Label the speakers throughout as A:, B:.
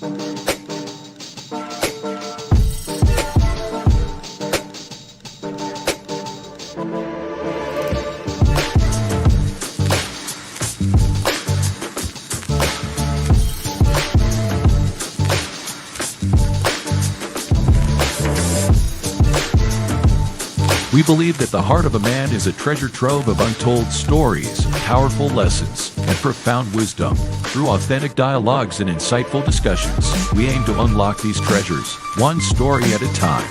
A: We believe that the heart of a man is a treasure trove of untold stories, powerful lessons, and profound wisdom. Through authentic dialogues and insightful discussions, we aim to unlock these treasures, one story at a time.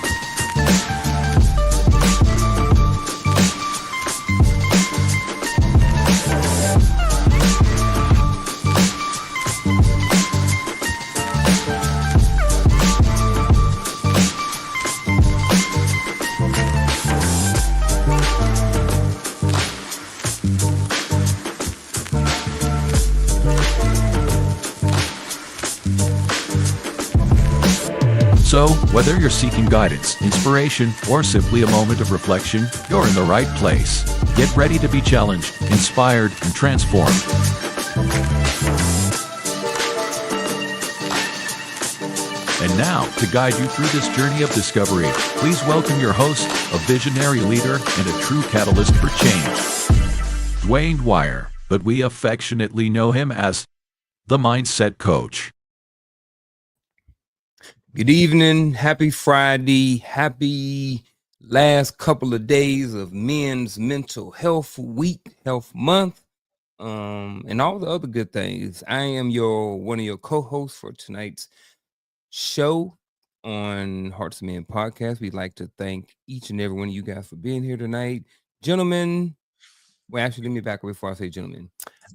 A: So, whether you're seeking guidance, inspiration, or simply a moment of reflection, you're in the right place. Get ready to be challenged, inspired, and transformed. And now, to guide you through this journey of discovery, please welcome your host, a visionary leader and a true catalyst for change, Dwayne Dwyer, but we affectionately know him as the Mindset Coach.
B: Good evening, happy Friday, happy last couple of days of Men's Mental Health Week, Health Month, and all the other good things. I am one of your co-hosts for tonight's show on Hearts of Men podcast. We'd like to thank each and every one of you guys for being here tonight. Gentlemen, well, actually, let me back up before I say gentlemen.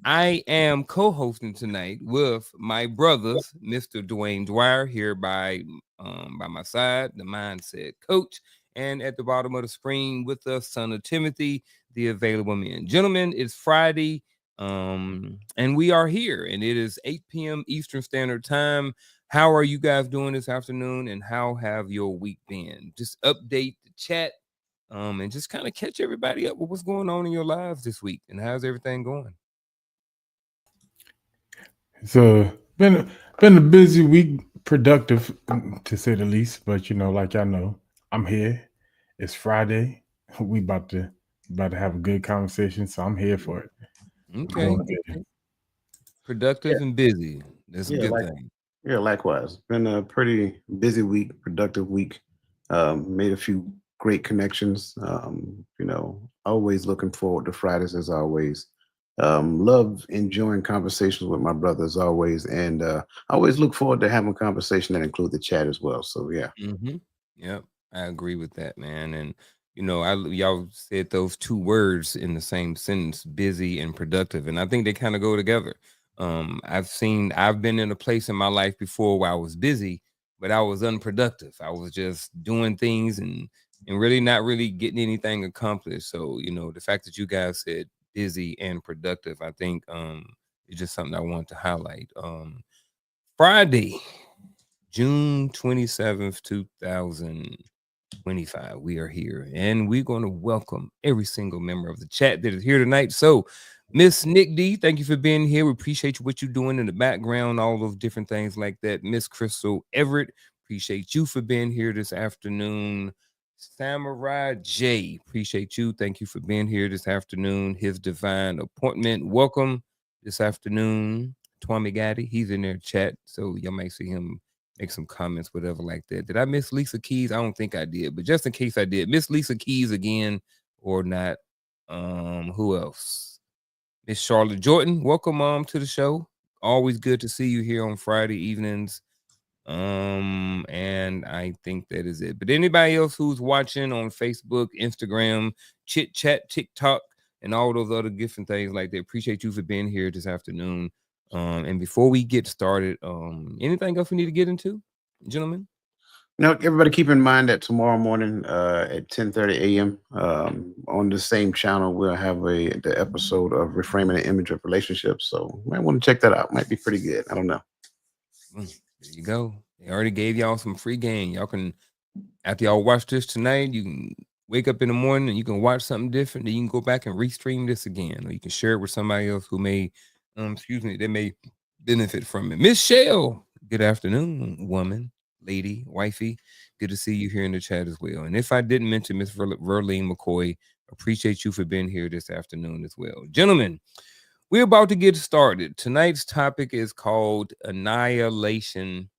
B: I am co-hosting tonight with my brothers, Mr. Dwayne Dwyer, here by my side, the Mindset Coach, and at the bottom of the screen with us, son of Timothy, the Available Men. Gentlemen, it's Friday, and we are here, and it is 8 p.m. Eastern Standard Time. How are you guys doing this afternoon, and how have your week been? Just update the chat, and just kind of catch everybody up with what's going on in your lives this week, and how's everything going?
C: So been a busy week, productive to say the least. But like y'all know, I'm here. It's Friday. We about to have a good conversation, so I'm here for it.
B: Okay. Productive and busy. That's a good thing.
D: Yeah, likewise. Been a pretty busy week, productive week. Made a few great connections. Always looking forward to Fridays as always. Love enjoying conversations with my brother as always, and I always look forward to having a conversation that include the chat as well. So yeah.
B: Yep, I agree with that, man. And y'all said those two words in the same sentence, busy and productive, and I think they kind of go together. I've been in a place in my life before where I was busy, but I was unproductive. I was just doing things and really not really getting anything accomplished. So the fact that you guys said busy and productive, I think it's just something I want to highlight. Friday, June 27th, 2025, we are here, and we're going to welcome every single member of the chat that is here tonight. So Miss Nick D, thank you for being here. We appreciate what you're doing in the background, all those different things like that. Miss Crystal Everett, appreciate you for being here this afternoon. Samurai J, appreciate you. Thank you for being here this afternoon. His divine appointment, welcome this afternoon. Twami Gaddy, he's in their chat, so y'all might see him make some comments, whatever like that. Did I miss Lisa Keys? I don't think I did, but just in case I did, Miss Lisa Keys again or not. Who else? Miss Charlotte Jordan, welcome to the show. Always good to see you here on Friday evenings. And I think that is it. But anybody else who's watching on Facebook, Instagram, Chit Chat, TikTok, and all those other different things like that, appreciate you for being here this afternoon. And before we get started, anything else we need to get into, gentlemen?
D: Everybody keep in mind that tomorrow morning at 10:30 a.m. On the same channel, we'll have the episode of Reframing the Image of Relationships. So you might want to check that out. Might be pretty good. I don't know.
B: There you go. They already gave y'all some free game. Y'all can, after y'all watch this tonight, you can wake up in the morning and you can watch something different. Then you can go back and restream this again, or you can share it with somebody else who may, they may benefit from it. Miss Shell, good afternoon, woman, lady, wifey. Good to see you here in the chat as well. And if I didn't mention Miss Verlene McCoy, appreciate you for being here this afternoon as well. Gentlemen, we're about to get started. Tonight's topic is called Annihilation,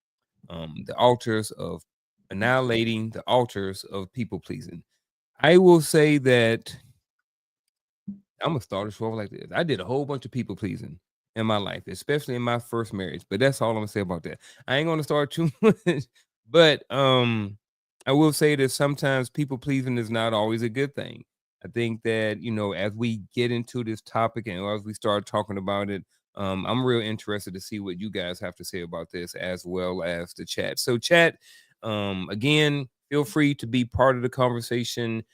B: annihilating the altars of people pleasing. I will say that I'm gonna start a show like this. I did a whole bunch of people pleasing in my life, especially in my first marriage. But that's all I'm gonna say about that. I ain't gonna start too much, but I will say that sometimes people pleasing is not always a good thing. I think that as we get into this topic and as we start talking about it, I'm real interested to see what you guys have to say about this as well as the chat. So, chat, again, feel free to be part of the conversation.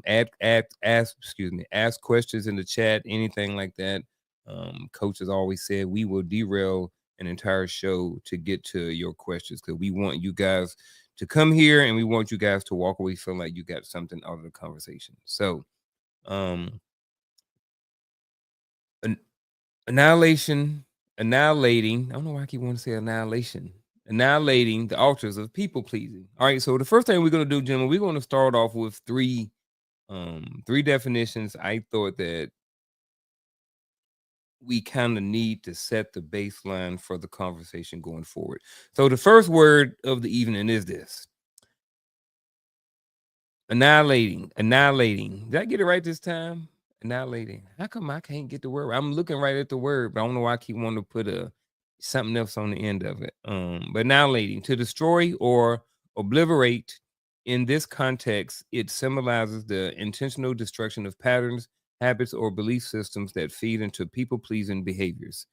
B: Ask questions in the chat, anything like that. Coach has always said we will derail an entire show to get to your questions because we want you guys to come here and we want you guys to walk away feeling like you got something out of the conversation. So, annihilating. I don't know why I keep wanting to say annihilation. Annihilating the altars of people pleasing. All right, so the first thing we're gonna do, gentlemen, we're gonna start off with three definitions. I thought that we kind of need to set the baseline for the conversation going forward. So the first word of the evening is this: annihilating. Did I get it right this time? Annihilating. How come I can't get the word? I'm looking right at the word, but I don't know why I keep wanting to put something else on the end of it. But annihilating, to destroy or obliterate. In this context, it symbolizes the intentional destruction of patterns, habits, or belief systems that feed into people-pleasing behaviors.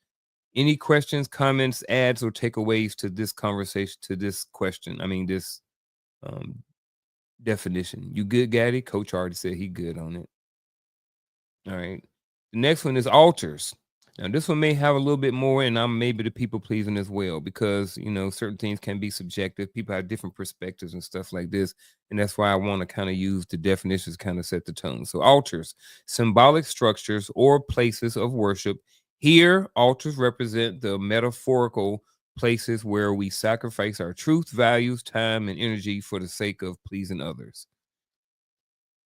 B: Any questions, comments, adds, or takeaways to this conversation, to this question? This definition. You good, Gaddy? Coach already said he good on it. All right. The next one is altars. Now, this one may have a little bit more, and I'm maybe the people pleasing as well, because certain things can be subjective. People have different perspectives and stuff like this, and that's why I want to kind of use the definitions, kind of set the tone. So, altars, symbolic structures or places of worship. Here, altars represent the metaphorical places where we sacrifice our truth, values, time, and energy for the sake of pleasing others.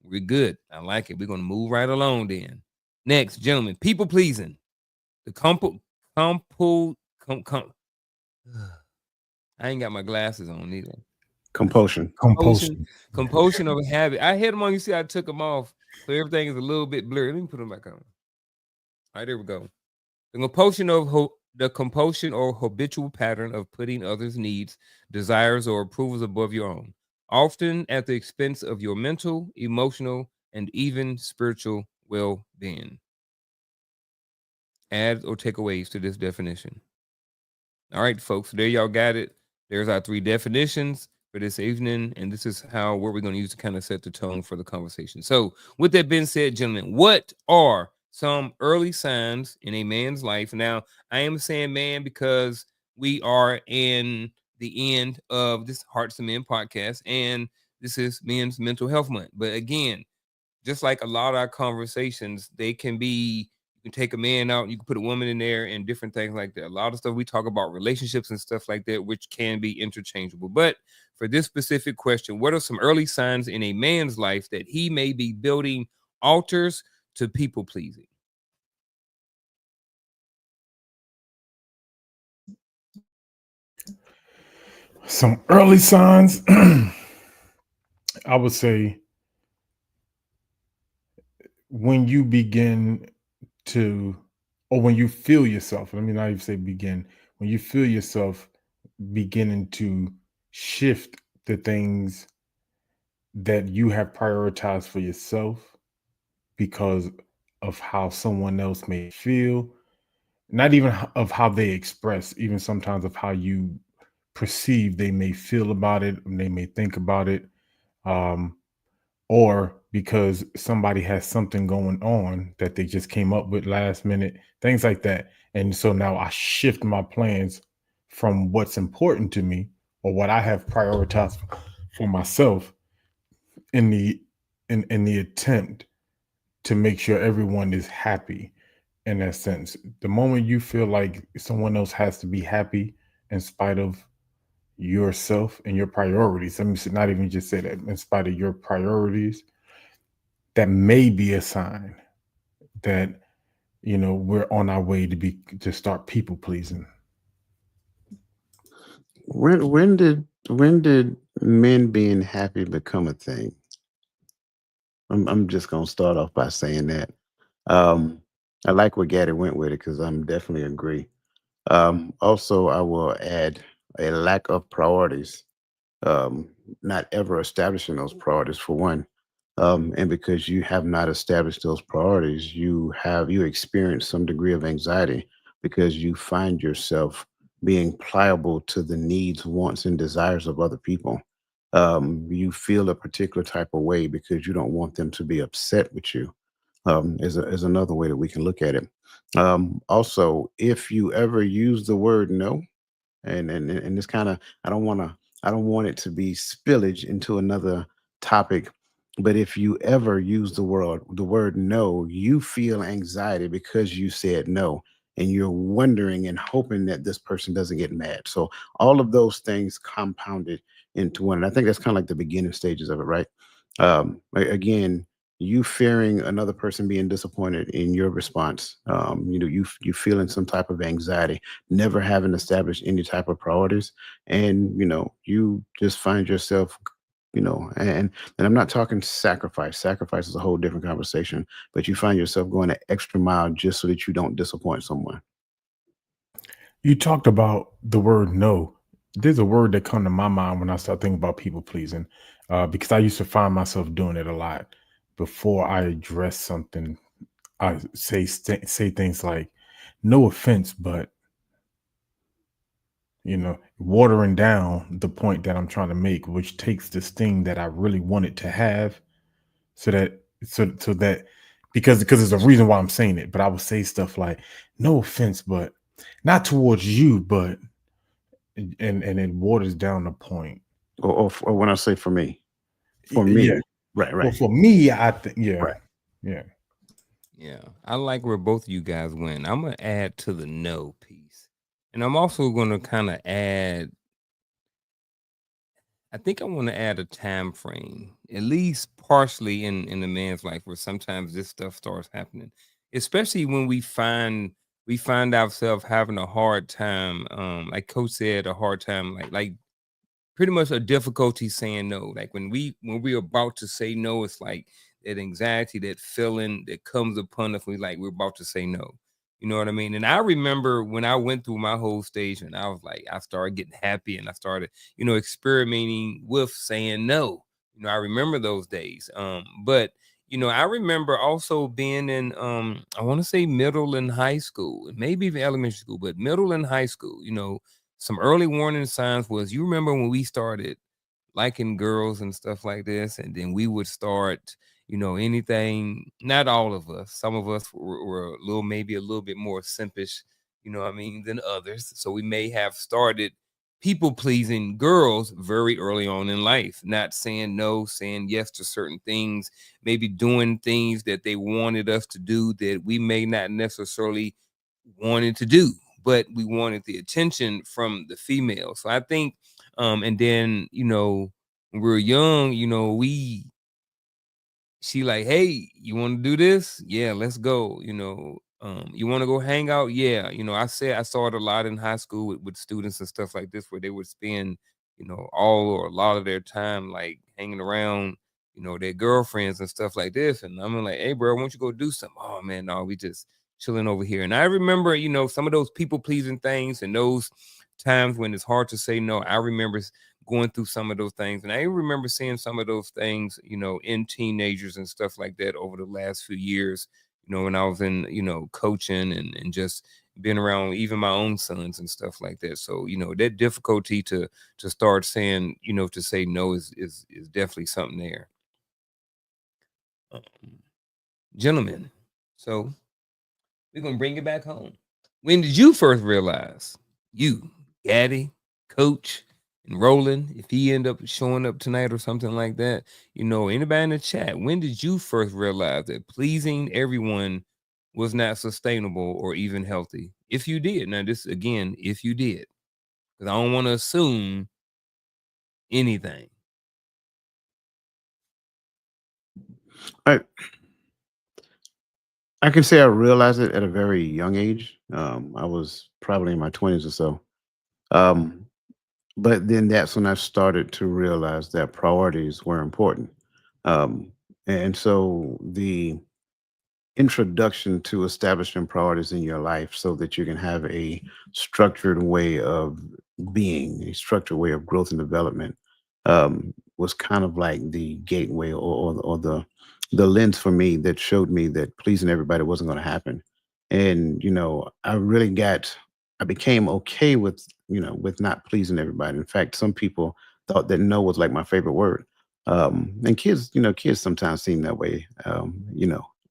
B: We're good. I like it. We're going to move right along then. Next, gentlemen, people pleasing. The I ain't got my glasses on either.
D: Compulsion
B: of a habit. I had them on. You see, I took them off, so everything is a little bit blurry. Let me put them back on. All right, there we go. The compulsion or habitual pattern of putting others' needs, desires, or approvals above your own, often at the expense of your mental, emotional, and even spiritual well-being. Add or takeaways to this definition. All right, folks, there y'all got it. There's our three definitions for this evening, and this is what we're going to use to kind of set the tone for the conversation. So, with that being said, gentlemen, what are some early signs in a man's life? Now, I am saying man because we are in the end of this Hearts of Men podcast, and this is Men's Mental Health Month. But again, just like a lot of our conversations, they can be, you can take a man out, you can put a woman in there, and different things like that. A lot of stuff we talk about relationships and stuff like that, which can be interchangeable. But for this specific question, what are some early signs in a man's life that he may be building altars to people pleasing?
C: Some early signs, I would say, when you begin to, or when you feel yourself, let me not even say begin, when you feel yourself beginning to shift the things that you have prioritized for yourself because of how someone else may feel, not even of how they express, even sometimes of how you perceive they may feel about it, and they may think about it, or because somebody has something going on that they just came up with last minute, things like that. And so now I shift my plans from what's important to me or what I have prioritized for myself in the attempt to make sure everyone is happy. In that sense, the moment you feel like someone else has to be happy, in spite of yourself and your priorities. Let me not even just say that, in spite of your priorities, that may be a sign that we're on our way to start people pleasing.
D: When did men being happy become a thing? I'm just gonna start off by saying that. Um, I like where Gaddy went with it because I'm definitely agree. Also, I will add a lack of priorities, um, not ever establishing those priorities for one. And because you have not established those priorities, you experience some degree of anxiety because you find yourself being pliable to the needs, wants, and desires of other people. You feel a particular type of way because you don't want them to be upset with you. Is another way that we can look at it. Also, if you ever use the word no, and this kind of, I don't want it to be spillage into another topic, but if you ever use the word no, you feel anxiety because you said no, and you're wondering and hoping that this person doesn't get mad. So all of those things compounded into one, and I think that's kind of like the beginning stages of it, right? Again, you fearing another person being disappointed in your response, you feeling some type of anxiety, never having established any type of priorities, and you just find yourself, and I'm not talking sacrifice. Sacrifice is a whole different conversation, but you find yourself going an extra mile just so that you don't disappoint someone.
C: You talked about the word no. There's a word that come to my mind when I start thinking about people pleasing, because I used to find myself doing it a lot. Before I address something, I say things like, "No offense, but," watering down the point that I'm trying to make, which takes this thing that I really wanted to have, so that because there's a reason why I'm saying it. But I would say stuff like, "No offense, but," not towards you, but and it waters down the point.
D: Or when I say for me, for
C: Yeah.
D: me, right,
C: Well,
D: right,
C: for me, I think, yeah,
D: right.
C: yeah.
B: Yeah, I like where both of you guys went. I'm gonna add to the no piece, and I'm also gonna kind of add. I think I want to add a time frame, at least partially in the man's life, where sometimes this stuff starts happening, especially when we find ourselves having a hard time. Like Coach said, a hard time, like pretty much a difficulty saying no. Like when we're about to say no, it's like that anxiety, that feeling that comes upon us. We're about to say no. You know what I mean? And I remember when I went through my whole stage, and I was like, I started getting happy, and I started, experimenting with saying no. I remember those days. But I remember also being in, I want to say middle and high school, and maybe even elementary school, but middle and high school. Some early warning signs was, you remember when we started liking girls and stuff like this, and then we would start, anything. Not all of us. Some of us were maybe a little bit more simpish, what I mean, than others. So we may have started people pleasing girls very early on in life, not saying no, saying yes to certain things, maybe doing things that they wanted us to do that we may not necessarily wanted to do, but we wanted the attention from the female. So I think, and then, when we were young, she like, hey, you want to do this? Yeah, let's go. You want to go hang out? Yeah. I saw it a lot in high school with students and stuff like this, where they would spend, all or a lot of their time like hanging around, their girlfriends and stuff like this. And I'm like, hey, bro, why don't you go do something? Oh man, no, we just chilling over here. And I remember, some of those people pleasing things and those times when it's hard to say no. I remember going through some of those things. And I remember seeing some of those things, in teenagers and stuff like that over the last few years, when I was in, coaching and just being around even my own sons and stuff like that. So, that difficulty to start saying, to say no is definitely something there. Um, Gentlemen, so we're gonna bring it back home. When did you first realize, you, Gaddy, Coach, and Roland, if he end up showing up tonight or something like that, anybody in the chat, when did you first realize that pleasing everyone was not sustainable or even healthy? If you did, now this again, if you did, because I don't want to assume anything.
D: I can say I realized it at a very young age. I was probably in my 20s or so. Um, but then that's when I started to realize that priorities were important. Um, and so the introduction to establishing priorities in your life so that you can have a structured way of being, a structured way of growth and development, was kind of like the gateway or the lens for me that showed me that pleasing everybody wasn't going to happen. And I became okay with with not pleasing everybody. In fact, some people thought that no was like my favorite word. And kids sometimes seem that way.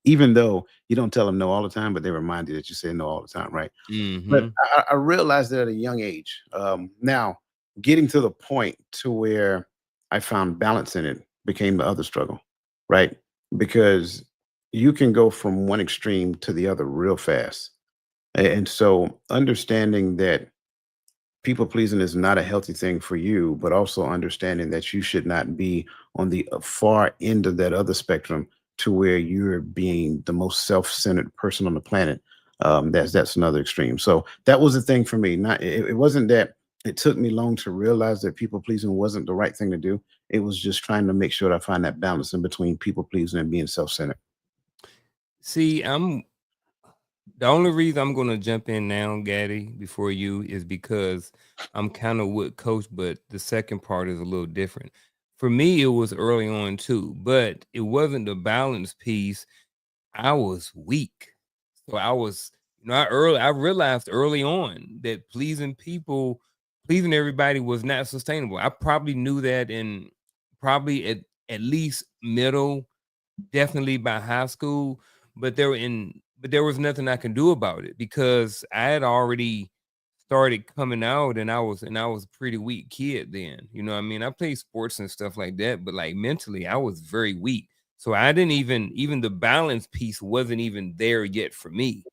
D: Even though you don't tell them no all the time, but they remind you that you say no all the time, right? But
B: Mm-hmm.
D: I realized that at a young age. Now, getting to the point to where I found balance in it became the other struggle, right? Because you can go from one extreme to the other real fast. And so understanding that people pleasing is not a healthy thing for you, but also understanding that you should not be on the far end of that other spectrum to where you're being the most self-centered person on the planet. That's another extreme. So that was the thing for me. Not it wasn't that it took me long to realize that people pleasing wasn't the right thing to do. It was just trying to make sure that I find that balance in between people pleasing and being self-centered.
B: See, the only reason I'm gonna jump in now, Gaddy, before you is because I'm kind of with Coach, but the second part is a little different. For me, it was early on too, but it wasn't the balance piece. I was weak. So I was, I realized early on that pleasing everybody was not sustainable. I probably knew that in probably at least middle, definitely by high school, but there was nothing I can do about it because I had already started coming out and I was a pretty weak kid then. You know what I mean? I played sports and stuff like that, but like mentally I was very weak. So I didn't even the balance piece wasn't even there yet for me.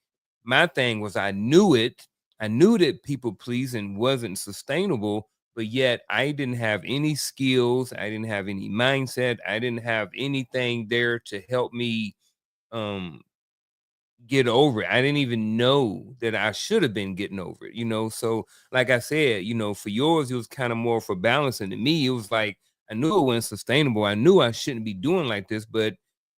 B: My thing was I knew it. I knew that people pleasing wasn't sustainable, but yet I didn't have any skills, I didn't have any mindset, I didn't have anything there to help me um get over it. I didn't even know that I should have been getting over it. So like I said, for yours, it was kind of more for balancing. To me, it was like I knew it wasn't sustainable. I knew I shouldn't be doing like this, but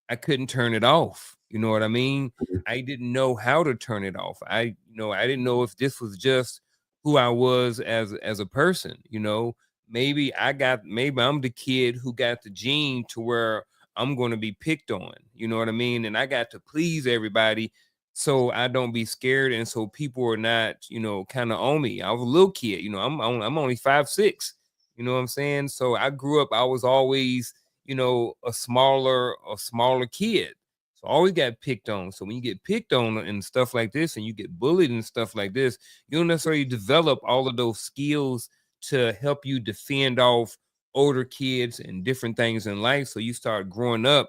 B: I couldn't turn it off. You know what I mean? I didn't know how to turn it off. I didn't know if this was just who I was as a person. Maybe I'm the kid who got the gene to where I'm going to be picked on. You know what I mean? And I got to please everybody so I don't be scared, and so people are not, kind of on me. I was a little kid, I'm only 5'6". You know what I'm saying? So I grew up. I was always, a smaller kid. So I always got picked on. So when you get picked on and stuff like this, and you get bullied and stuff like this, you don't necessarily develop all of those skills to help you defend off older kids and different things in life. So you start growing up,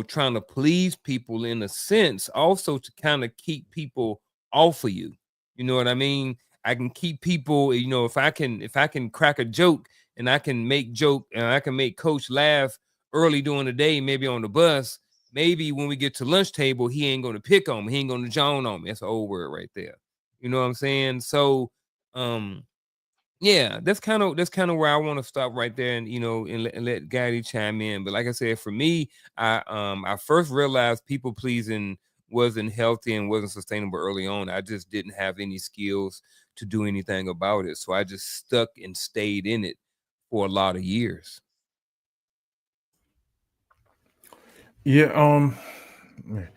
B: trying to please people in a sense, also to kind of keep people off of you. You know what I mean? I can keep people, if I can crack a joke and I can make joke and I can make coach laugh early during the day, maybe on the bus, maybe when we get to lunch table, he ain't gonna pick on me, he ain't gonna joan on me. That's an old word right there. You know what I'm saying? So um yeah, that's kind of where I want to stop right there, and let Gaddy chime in. But like I said, for me, I first realized people pleasing wasn't healthy and wasn't sustainable early on. I just didn't have any skills to do anything about it, so I just stuck and stayed in it for a lot of years.
C: Yeah, man,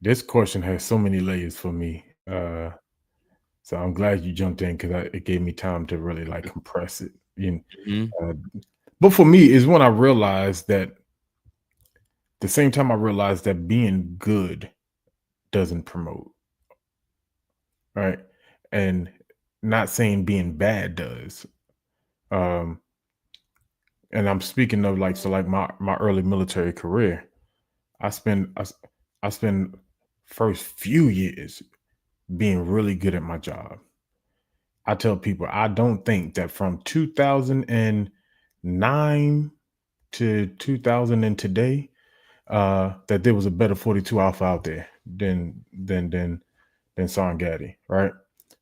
C: this question has so many layers for me. So I'm glad you jumped in because it gave me time to really like compress it.
B: Mhm.
C: Uh, but for me, is when I realized that the same time I realized that being good doesn't promote, right? And not saying being bad does. Um, and I'm speaking of like so like my early military career. I spent I spent first few years being really good at my job. I tell people I don't think that from 2009 to 2000 and today, that there was a better 42 alpha out there than Son Gaddy, right?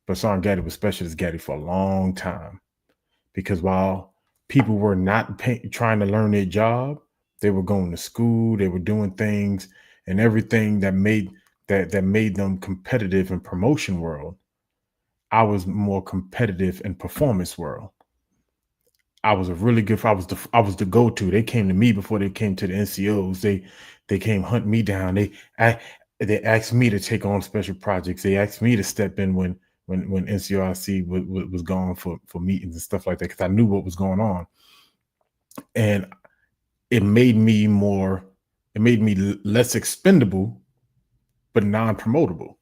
C: But Son Gaddy was specialist Gaddy for a long time, because while people were not trying to learn their job, they were going to school, they were doing things and everything that made them competitive in promotion world. I was more competitive in performance world. I was a really good. I was the go to. They came to me before they came to the NCOs. They came hunt me down. They asked me to take on special projects. They asked me to step in when NCOIC was gone for meetings and stuff like that, because I knew what was going on, and it made me more. It made me less expendable, but non-promotable.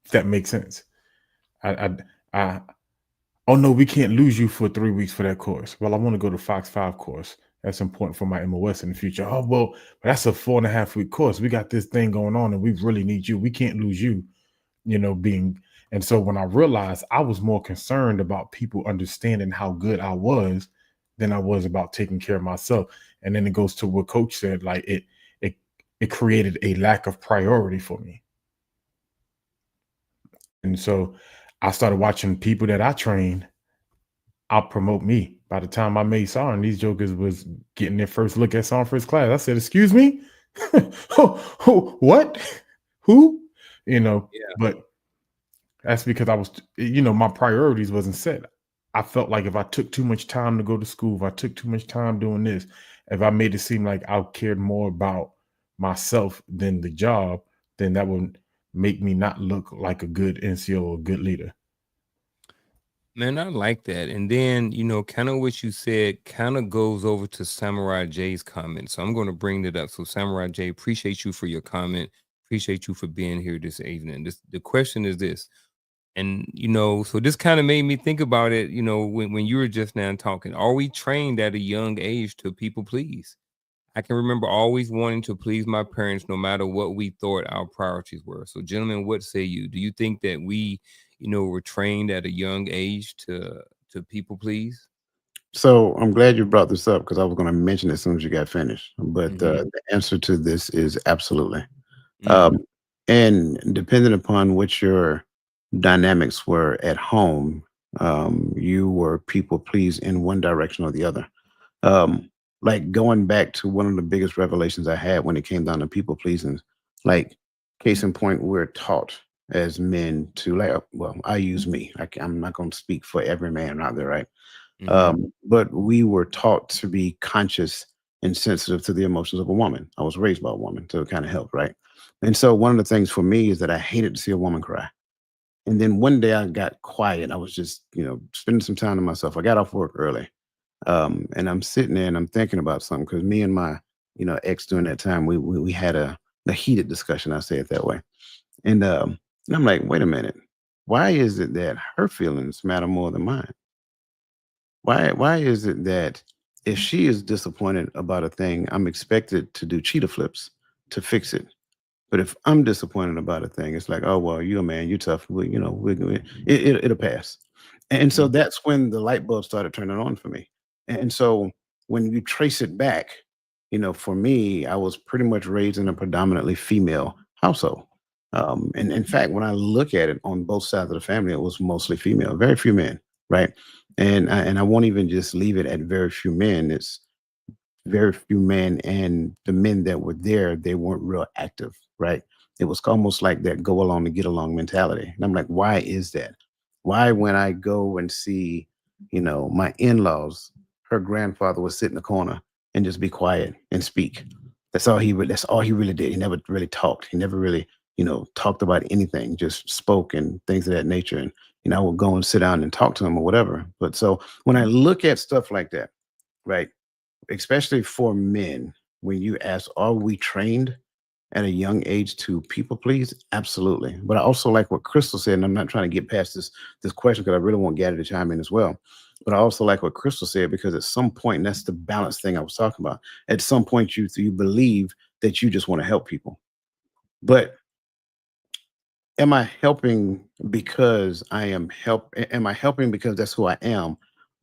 C: If that makes sense. I Oh no, we can't lose you for 3 weeks for that course. Well, I want to go to Fox 5 course. That's important for my MOS in the future. Oh, well, that's a 4.5-week course. We got this thing going on and we really need you. We can't lose you, and so when I realized, I was more concerned about people understanding how good I was than I was about taking care of myself. And then it goes to what Coach said, like it created a lack of priority for me. And so I started watching people that I trained out promote me. By the time I made SARN, these jokers was getting their first look at SARN first class. I said, "Excuse me, what? Who?"
B: Yeah.
C: But that's because I was, my priorities wasn't set. I felt like if I took too much time to go to school, if I took too much time doing this, if I made it seem like I cared more about myself than the job, then that would make me not look like a good NCO or a good leader.
B: Man, I like that. And then, kind of what you said kind of goes over to Samurai J's comment. So I'm going to bring that up. So Samurai J, appreciate you for your comment. Appreciate you for being here this evening. The question is this. And, so this kind of made me think about it, when you were just now talking. Are we trained at a young age to people please? I can remember always wanting to please my parents no matter what we thought our priorities were. So, gentlemen, what say you? Do you think that we, were trained at a young age to people please?
D: So I'm glad you brought this up, because I was going to mention it as soon as you got finished. But the answer to this is absolutely.
B: Mm.
D: And depending upon what your dynamics were at home, you were people please in one direction or the other. Like going back to one of the biggest revelations I had when it came down to people pleasing, like case in point, we're taught as men to, like, well, I use me. I'm not going to speak for every man out there, right? But we were taught to be conscious and sensitive to the emotions of a woman. I was raised by a woman, so it kind of helped, right? And so one of the things for me is that I hated to see a woman cry. And then one day I got quiet. I was just, spending some time to myself. I got off work early. And I'm sitting there and I'm thinking about something, because me and my, ex during that time, we had a heated discussion, I say it that way. And I'm like, wait a minute. Why is it that her feelings matter more than mine? Why is it that if she is disappointed about a thing, I'm expected to do cheetah flips to fix it? But if I'm disappointed about a thing, it's like, oh well, you're a man, you're tough. It'll pass. And so that's when the light bulb started turning on for me. And so when you trace it back, for me, I was pretty much raised in a predominantly female household. And in fact, when I look at it on both sides of the family, it was mostly female, very few men, right? And I won't even just leave it at very few men. It's very few men, and the men that were there, they weren't real active, right? It was almost like that go along to get along mentality. And I'm like, why is that? Why, when I go and see, my in-laws, her grandfather would sit in the corner and just be quiet and speak. That's all he really did. He never really talked. He never really, talked about anything, just spoke and things of that nature. And, I would go and sit down and talk to him or whatever. But so when I look at stuff like that, right? Especially for men, when you ask, are we trained at a young age to people please? Absolutely. But I also like what Crystal said, and I'm not trying to get past this question because I really want Gaddy to chime in as well. But I also like what Crystal said, because at some point, and that's the balance thing I was talking about, at some point you believe that you just want to help people. But am I helping because am I helping because that's who I am,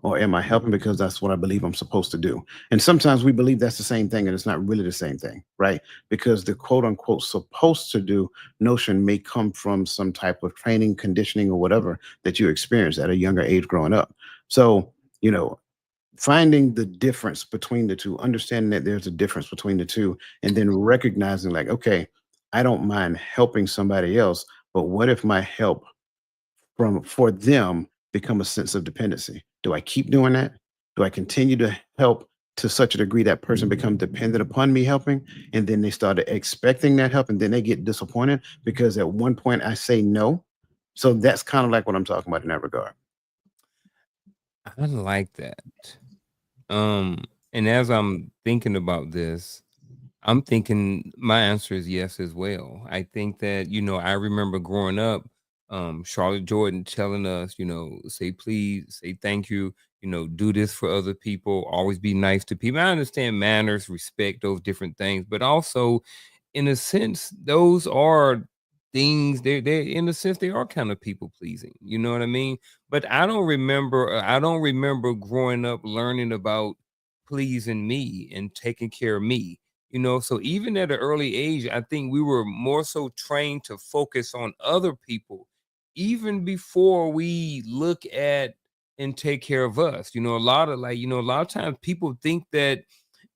D: or am I helping because that's what I believe I'm supposed to do? And sometimes we believe that's the same thing, and it's not really the same thing, right? Because the quote unquote supposed to do notion may come from some type of training, conditioning, or whatever that you experienced at a younger age growing up. So, you know, finding the difference between the two, understanding that there's a difference between the two, and then recognizing, like, okay, I don't mind helping somebody else, but what if my help for them become a sense of dependency? Do I keep doing that? Do I continue to help to such a degree that person becomes dependent upon me helping, and then they started expecting that help, and then they get disappointed because at one point I say no? So that's kind of like what I'm talking about in that regard.
B: I like that. And as I'm thinking about this, I'm thinking my answer is yes as well. I think that, I remember growing up, Charlotte Jordan telling us, say please, say thank you, do this for other people, always be nice to people. I understand manners, respect, those different things, but also in a sense, those are things they're in a sense they are kind of people pleasing. You know what I mean? But I don't remember growing up learning about pleasing me and taking care of me. So even at an early age, I think we were more so trained to focus on other people, even before we look at and take care of us. A lot of times people think that,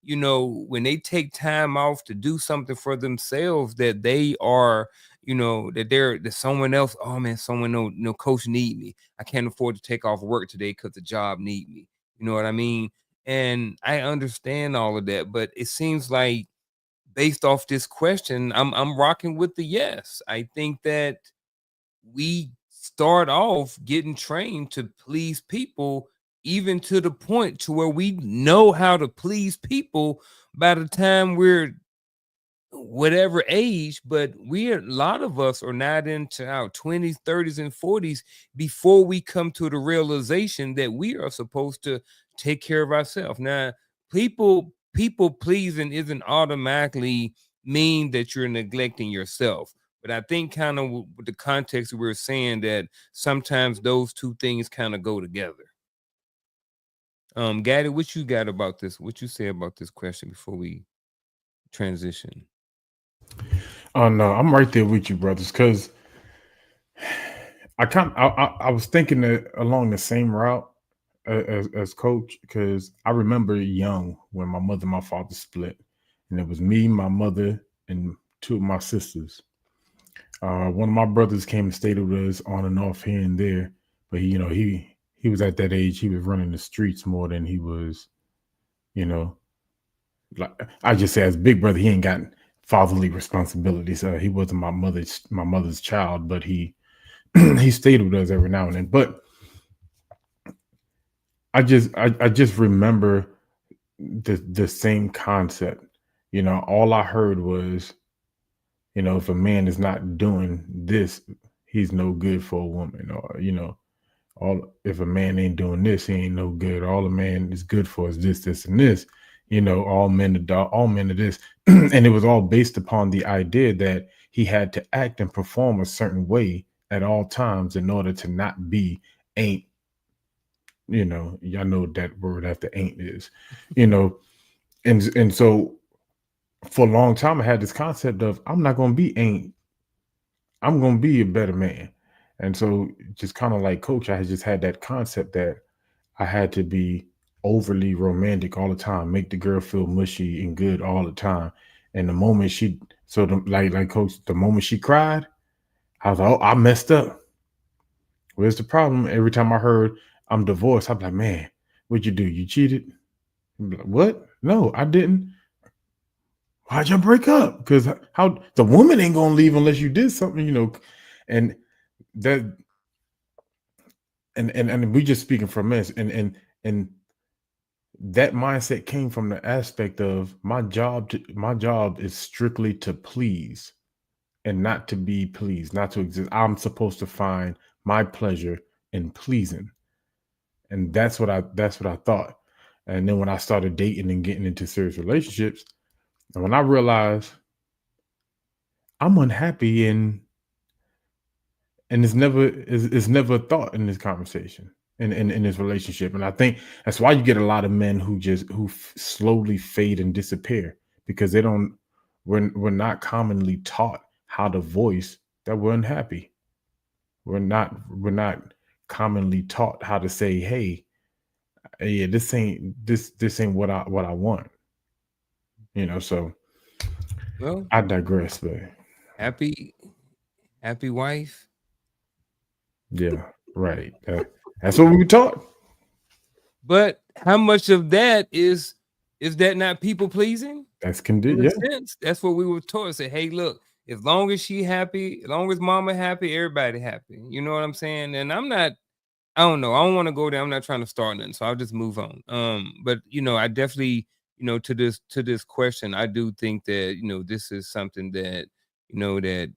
B: when they take time off to do something for themselves, that they are, that someone else, oh man, someone no coach need me. I can't afford to take off work today because the job need me. You know what I mean? And I understand all of that, but it seems like based off this question, I'm rocking with the yes. I think that we start off getting trained to please people, even to the point to where we know how to please people by the time we're whatever age, but a lot of us are not into our 20s, 30s, and 40s before we come to the realization that we are supposed to take care of ourselves. Now, people pleasing isn't automatically mean that you're neglecting yourself. But I think kind of with the context we're saying that sometimes those two things kind of go together. Gaddy, what you got about this? What you say about this question before we transition?
C: Oh no, I'm right there with you, brothers. Because I was thinking that along the same route as Coach. Because I remember young when my mother and my father split, and it was me, my mother, and two of my sisters. One of my brothers came and stayed with us on and off here and there, but he was at that age. He was running the streets more than he was, you know, like I just say as big brother, he ain't got fatherly responsibilities. He wasn't my mother's child, but he he stayed with us every now and then. But I just remember the same concept. All I heard was, if a man is not doing this, he's no good for a woman, or all if a man ain't doing this, he ain't no good. All a man is good for is this, and this. All men are this, and it was all based upon the idea that he had to act and perform a certain way at all times in order to not be ain't. Y'all know what that word after ain't is, you know, and so for a long time I had this concept of I'm not gonna be ain't, I'm gonna be a better man. And so just kind of like Coach, I just had that concept that I had to be overly romantic all the time, make the girl feel mushy and good all the time. And the moment she, like Coach, the moment she cried, I was like, oh, I messed up. Where's the problem? Every time I heard I'm divorced, I'm like, man, what'd you do? You cheated? I'm like, what? No, I didn't. Why'd y'all break up? Because how the woman ain't gonna leave unless you did something. And that and we just speaking from us, and that mindset came from the aspect of my job is strictly to please and not to be pleased, not to exist. I'm supposed to find my pleasure in pleasing. And that's what I thought. And then when I started dating and getting into serious relationships, and when I realized I'm unhappy in and it's never a thought in this conversation, in this relationship. And I think that's why you get a lot of men who slowly fade and disappear, because we're not commonly taught how to voice that we're unhappy. We're not commonly taught how to say, hey, yeah, this ain't what I want. So
B: Well,
C: I digress, but
B: happy wife.
C: yeah, right. That's what we were taught.
B: But how much of that is that not people pleasing?
C: That's
B: In
C: condition.
B: a
C: Yeah,
B: sense, that's what we were taught. Say, hey, look, as long as she happy, as long as mama happy, everybody happy. You know what I'm saying? And I don't know. I don't want to go there. I'm not trying to start nothing, so I'll just move on. But I definitely, to this question, I do think that this is something that that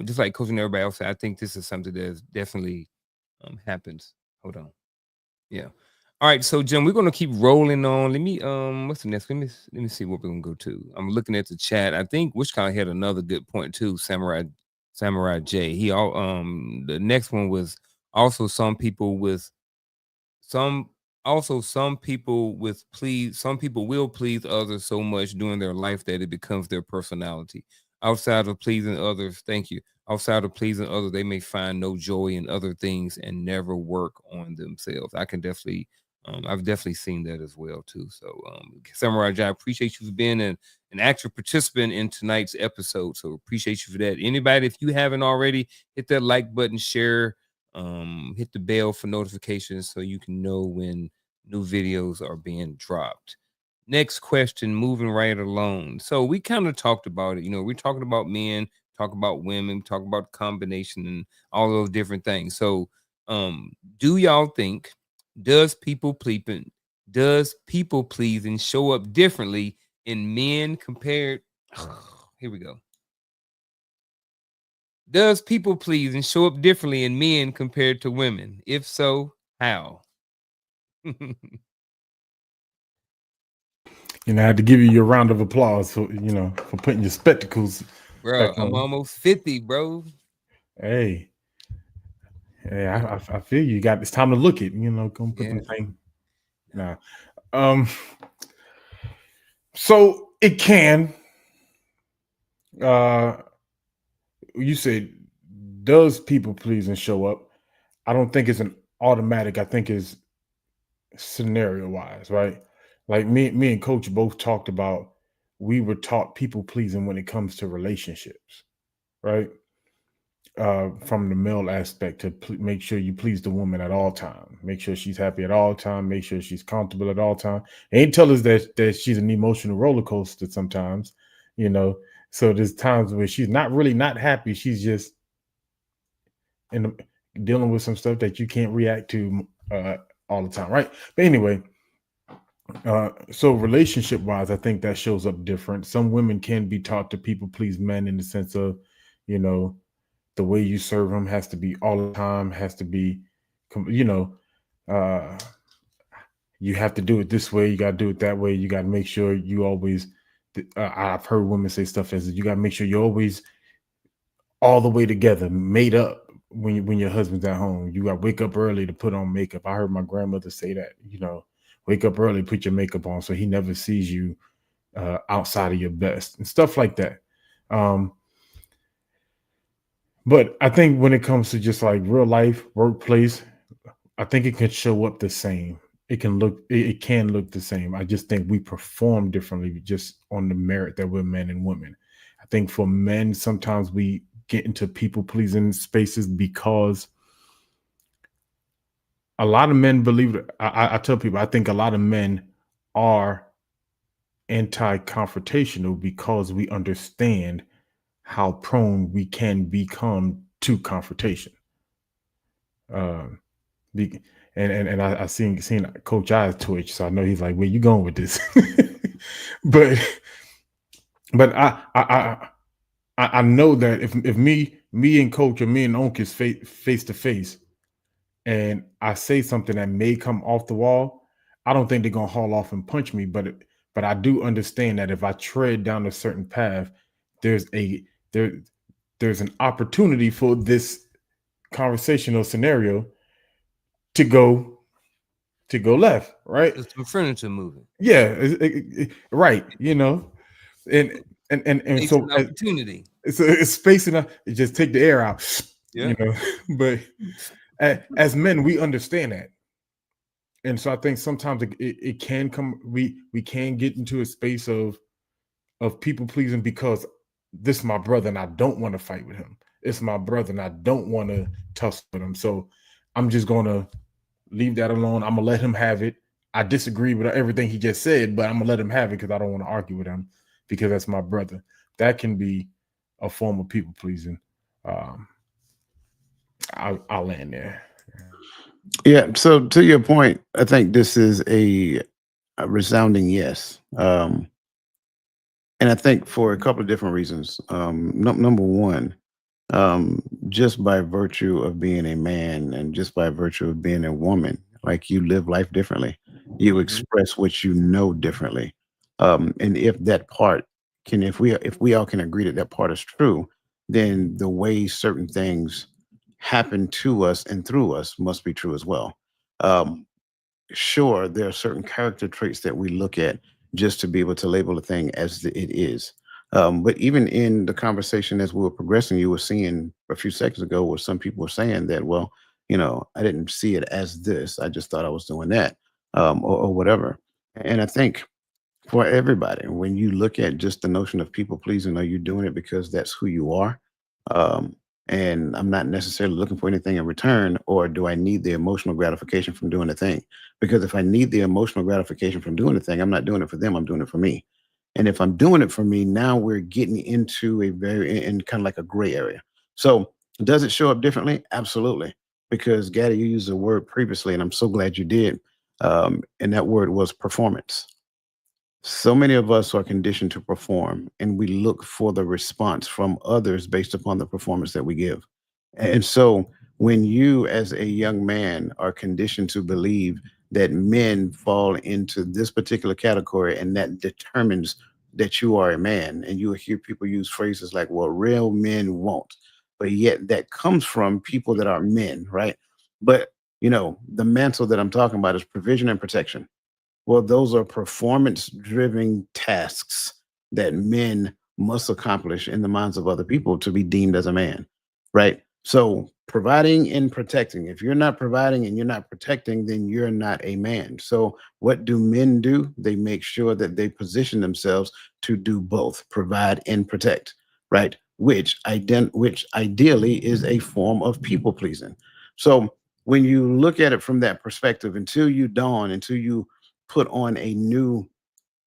B: just like coaching everybody else, I think this is something that definitely happens. Hold on. Yeah. All right, so Jim, we're gonna keep rolling on. Let me what's the next? Let me see what we're gonna go to. I'm looking at the chat. I think Wishkon had another good point too. Samurai J. He all the next one was also some people with some some people will please others so much during their life that it becomes their personality. Outside of pleasing others, thank you. Outside of pleasing others, they may find no joy in other things and never work on themselves. I can definitely I've definitely seen that as well too. So Samurai Jai, I appreciate you for being an active participant in tonight's episode. So appreciate you for that. Anybody, if you haven't already, hit that like button, share, hit the bell for notifications so you can know when new videos are being dropped. Next question, moving right along. So we kind of talked about it. We're talking about men, talk about women, talk about combination and all those different things. So do y'all think does people pleasing show up differently in men compared here we go. Does people pleasing show up differently in men compared to women? If so, how?
C: I had to give you your round of applause for for putting your spectacles
B: Bro,
C: back
B: I'm
C: on.
B: almost 50, bro.
C: Hey, I feel you. It's time to look it. Go put
B: Yeah.
C: them thing. Nah. So it can. You said, does people pleasing show up? I don't think it's an automatic. I think it's scenario wise, right? Like me and Coach both talked about, we were taught people pleasing when it comes to relationships, right? From the male aspect, to make sure you please the woman at all time, make sure she's happy at all time, make sure she's comfortable at all time. They ain't tell us that she's an emotional roller coaster sometimes, So there's times where she's not really not happy. She's just dealing with some stuff that you can't react to all the time, right? But anyway, so relationship wise, I think that shows up different. Some women can be taught to people please men in the sense of, the way you serve them has to be all the time, has to be, uh, you have to do it this way. You got to do it that way. You got to make sure you always, I've heard women say stuff as, you got to make sure you're always all the way together, made up when your husband's at home. You got to wake up early to put on makeup. I heard my grandmother say that, wake up early, put your makeup on so he never sees you outside of your best and stuff like that. But I think when it comes to just like real life, workplace, I think it can show up the same. It can look the same. I just think we perform differently just on the merit that we're men and women. I think for men, sometimes we get into people pleasing spaces because a lot of men believe it. I tell people, I think a lot of men are anti-confrontational because we understand how prone we can become to confrontation. And I seen Coach I's Twitch, so I know he's like, "Where you going with this?" but I know that if me and Coach, or me and Onk is face to face, and I say something that may come off the wall, I don't think they're gonna haul off and punch me. But I do understand that if I tread down a certain path, there's an opportunity for this conversational scenario to go left, right?
B: It's some furniture moving.
C: Yeah, right. And
B: It's
C: so
B: an opportunity.
C: it's space enough. You just take the air out,
B: Yeah.
C: But as men, we understand that, and so I think sometimes it can come. We can get into a space of people pleasing because this is my brother and I don't want to fight with him. It's my brother and I don't want to tussle with him. So I'm just gonna leave that alone. I'm gonna let him have it. I disagree with everything he just said, but I'm gonna let him have it because I don't want to argue with him because that's my brother. That can be a form of people pleasing. I'll land there.
D: Yeah. So to your point, I think this is a resounding yes. And I think for a couple of different reasons. Number one, just by virtue of being a man and just by virtue of being a woman, like you live life differently, you express what you know differently. And if that part can, if we all can agree that that part is true, then the way certain things happen to us and through us must be true as well. Um, sure, there are certain character traits that we look at just to be able to label a thing as it is. But even in the conversation as we were progressing, you were seeing a few seconds ago where some people were saying that, well, I didn't see it as this. I just thought I was doing that, or whatever. And I think for everybody, when you look at just the notion of people pleasing, are you doing it because that's who you are? Um, and I'm not necessarily looking for anything in return, or do I need the emotional gratification from doing the thing? Because if I need the emotional gratification from doing the thing, I'm not doing it for them, I'm doing it for me. And if I'm doing it for me, now we're getting into a very, in kind of like a gray area. So does it show up differently? Absolutely. Because Gaddy, you used a word previously, and I'm so glad you did. And that word was performance. So many of us are conditioned to perform, and we look for the response from others based upon the performance that we give. And so, when you, as a young man, are conditioned to believe that men fall into this particular category and that determines that you are a man, and you will hear people use phrases like, well, real men won't. But yet, that comes from people that are men, right? But, the mantle that I'm talking about is provision and protection. Well, those are performance driven tasks that men must accomplish in the minds of other people to be deemed as a man, right? So, providing and protecting. If you're not providing and you're not protecting, then you're not a man. So, what do men do? They make sure that they position themselves to do both, provide and protect, right? Which ideally is a form of people pleasing. So, when you look at it from that perspective, until you put on a new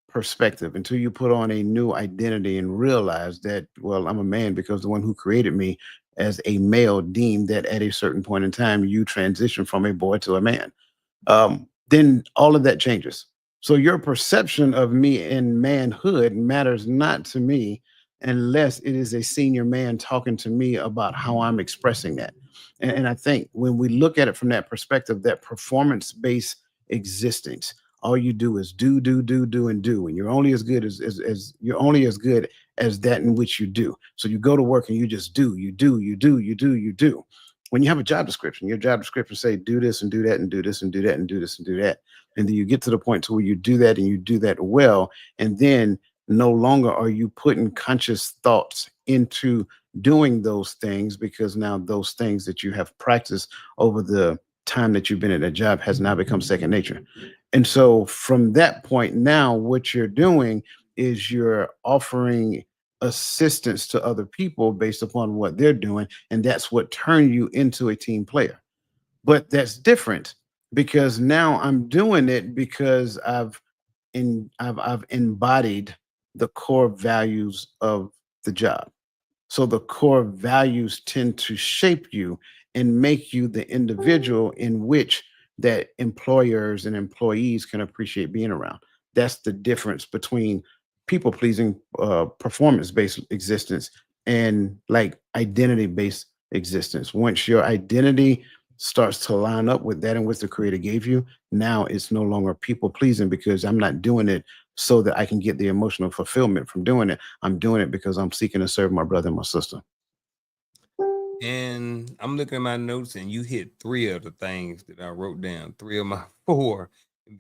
D: perspective, until you put on a new identity and realize that, well, I'm a man because the one who created me as a male deemed that at a certain point in time you transition from a boy to a man. Then all of that changes. So your perception of me in manhood matters not to me unless it is a senior man talking to me about how I'm expressing that. And I think when we look at it from that perspective, that performance based existence, all you do is do, do, do, do, and do. And you're only as good as you're only as good as that in which you do. So you go to work and you just do, you do, you do, you do, you do. When you have a job description, your job description say do this and do that and do this and do that and do this and do that. And then you get to the point to where you do that and you do that well. And then no longer are you putting conscious thoughts into doing those things, because now those things that you have practiced over the time that you've been at a job has now become second nature. And so from that point, now what you're doing is you're offering assistance to other people based upon what they're doing. And that's what turned you into a team player. But that's different because now I'm doing it because I've embodied the core values of the job. So the core values tend to shape you and make you the individual in which that employers and employees can appreciate being around. That's the difference between people pleasing, performance based existence, and like identity based existence. Once your identity starts to line up with that in which the creator gave you, now it's no longer people pleasing because I'm not doing it so that I can get the emotional fulfillment from doing it. I'm doing it because I'm seeking to serve my brother and my sister.
B: And I'm looking at my notes, and you hit 3 of the things that I wrote down, 3 of my 4.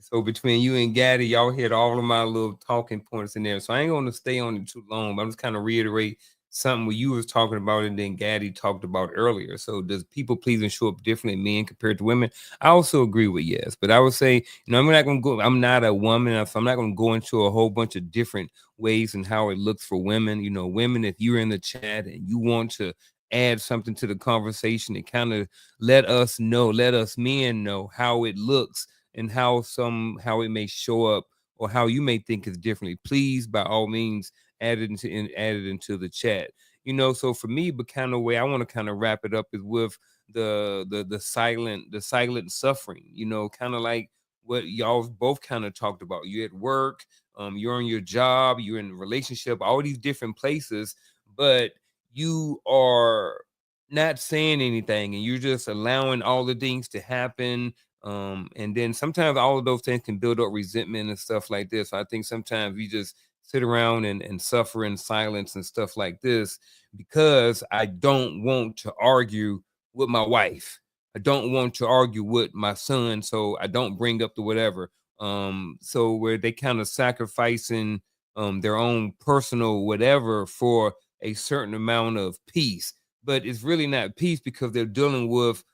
B: So between you and Gaddy, y'all hit all of my little talking points in there. So I ain't going to stay on it too long, but I'm just kind of reiterate something what you was talking about and then Gaddy talked about earlier. So does people pleasing show up differently in men compared to women? I also agree with yes, but I would say, I'm not going to go, I'm not a woman, so I'm not going to go into a whole bunch of different ways and how it looks for women. Women, if you're in the chat and you want to add something to the conversation and kind of let us men know how it looks and how it may show up or how you may think is differently, please by all means add it into the chat. So for me, but kind of way I want to kind of wrap it up is with the silent suffering, kind of like what y'all both kind of talked about. You're at work, you're on your job, you're in a relationship, all these different places, but you are not saying anything and you're just allowing all the things to happen. And then sometimes all of those things can build up resentment and stuff like this. So I think sometimes we just sit around and suffer in silence and stuff like this because I don't want to argue with my wife. I don't want to argue with my son, so I don't bring up the whatever. So where they kind of sacrificing their own personal whatever for a certain amount of peace, but it's really not peace because they're dealing with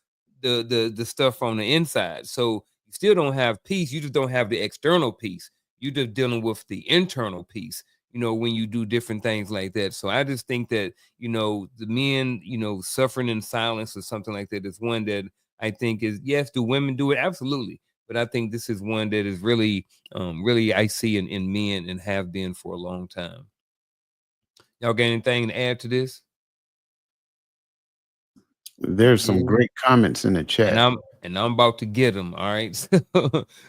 B: the stuff on the inside. So you still don't have peace. You just don't have the external peace. You're just dealing with the internal peace, when you do different things like that. So I just think that, the men, suffering in silence or something like that is one that I think is, yes, do women do it? Absolutely. But I think this is one that is really, really I see in men and have been for a long time. Y'all got anything to add to this?
D: There's some great comments in the chat.
B: And I'm about to get them. All right. So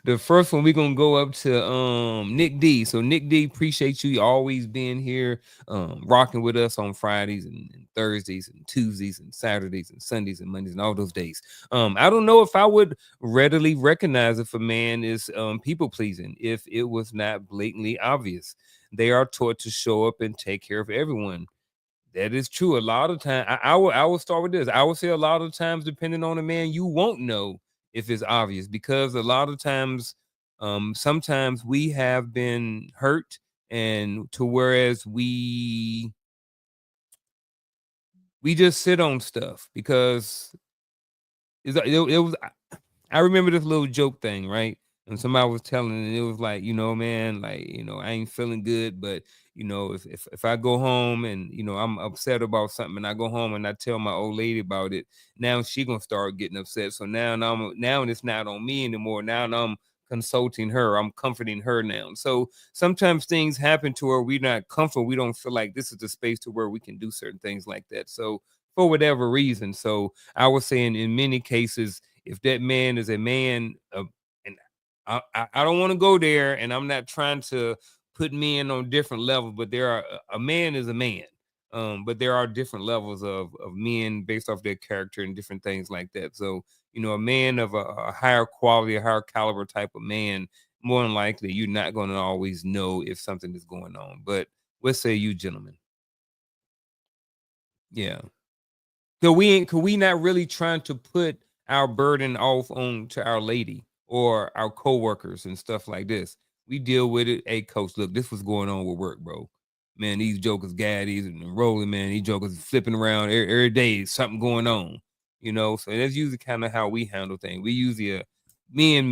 B: the first one, we're gonna go up to Nick D. So Nick D, appreciate you always being here, rocking with us on Fridays and Thursdays and Tuesdays and Saturdays and Sundays and Mondays and all those days. I don't know if I would readily recognize if a man is people pleasing if it was not blatantly obvious. They are taught to show up and take care of everyone. That is true. A lot of times, I will start with this. I would say a lot of times, depending on the man, you won't know if it's obvious because a lot of times, sometimes we have been hurt, and to whereas we just sit on stuff because it was. I remember this little joke thing, right? And somebody was telling, and it was like, man, like, I ain't feeling good, but if I go home and I'm upset about something, and I go home and I tell my old lady about it, now she gonna start getting upset. So now it's not on me anymore. Now I'm consulting her, I'm comforting her now. So sometimes things happen to where we're not comfortable. We don't feel like this is the space to where we can do certain things like that. So for whatever reason, so I was saying in many cases, if that man is a man, and I don't want to go there, and I'm not trying to put men on different levels, but a man is a man. But there are different levels of men based off their character and different things like that. So, a man of a higher quality, a higher caliber type of man, more than likely, you're not going to always know if something is going on. But what say you, gentlemen? Yeah. So we not really trying to put our burden off on to our lady or our coworkers and stuff like this. We deal with it. Hey, coach, look, this was going on with work, bro. Man, these jokers gaddies and rolling, man. These jokers flipping around every day. Something going on, So that's usually kind of how we handle things. We usually men,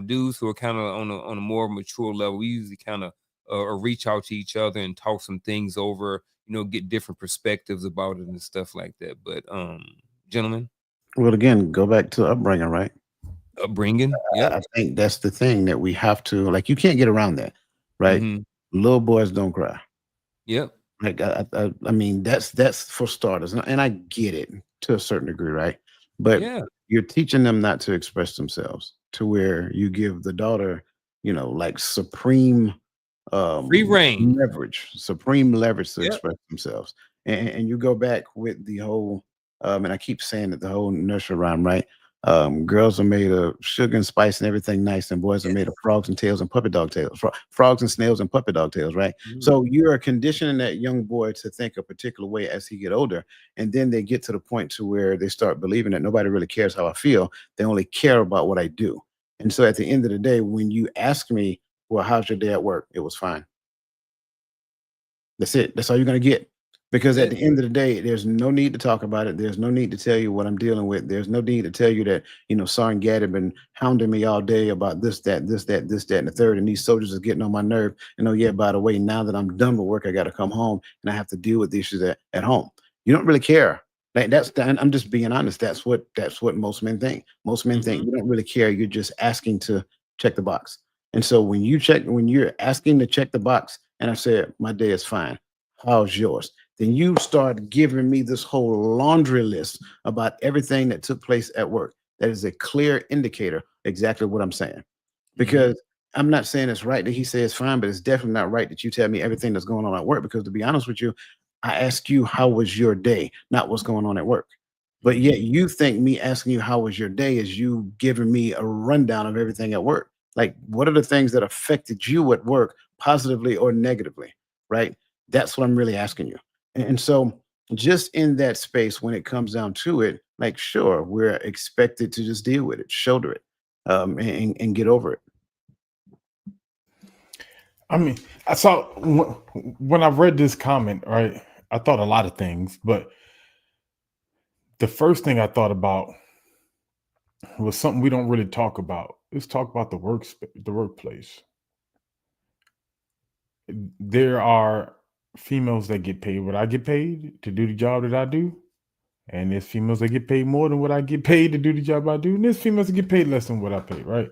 B: dudes who are kind of on a more mature level. We usually kind of reach out to each other and talk some things over, get different perspectives about it and stuff like that. But gentlemen,
D: Well, again, go back to upbringing, right?
B: upbringing,
D: I think that's the thing that we have to, like, you can't get around that, right? Little boys don't cry.
B: Yep.
D: Like, I mean, that's for starters, and I get it to a certain degree, right? But you're teaching them not to express themselves, to where you give the daughter, like supreme
B: free reign,
D: supreme leverage to express themselves. And you go back with the whole, and I keep saying that the whole nursery rhyme, right? Girls are made of sugar and spice and everything nice, and boys are made of frogs and tails and puppy dog tails, frogs and snails and puppy dog tails, right? So you're conditioning that young boy to think a particular way as he get older, and then they get to the point to where they start believing that nobody really cares how I feel. They only care about what I do. And so at the end of the day, when you ask me, well, how's your day at work? It was fine. That's it. That's all you're going to get. Because at
B: Yeah.
D: the end of the day, there's no need to talk about it. There's no need to tell you what I'm dealing with. There's no need to tell you that, Sergeant Gadd had been hounding me all day about this, that, this, that, this, that, and the third. And these soldiers are getting on my nerve. And oh, yeah, by the way, now that I'm done with work, I got to come home and I have to deal with the issues at home. You don't really care. Like and I'm just being honest. That's what most men think. Most men think you don't really care. You're just asking to check the box. And so when you're asking to check the box, and I said, my day is fine. How's yours? Then you start giving me this whole laundry list about everything that took place at work. That is a clear indicator exactly what I'm saying. Because I'm not saying it's right that he says fine, but it's definitely not right that you tell me everything that's going on at work. Because to be honest with you, I ask you how was your day, not what's going on at work. But yet you think me asking you how was your day is you giving me a rundown of everything at work. Like, what are the things that affected you at work positively or negatively, right? That's what I'm really asking you. And so just in that space, when it comes down to it, like, sure, we're expected to just deal with it, shoulder it, and get over it.
C: I mean, I saw when I read this comment, right? I thought a lot of things, but the first thing I thought about was something we don't really talk about. Let's talk about the workplace. There are females that get paid what I get paid to do the job that I do, and there's females that get paid more than what I get paid to do the job I do, and there's females that get paid less than what I pay, right?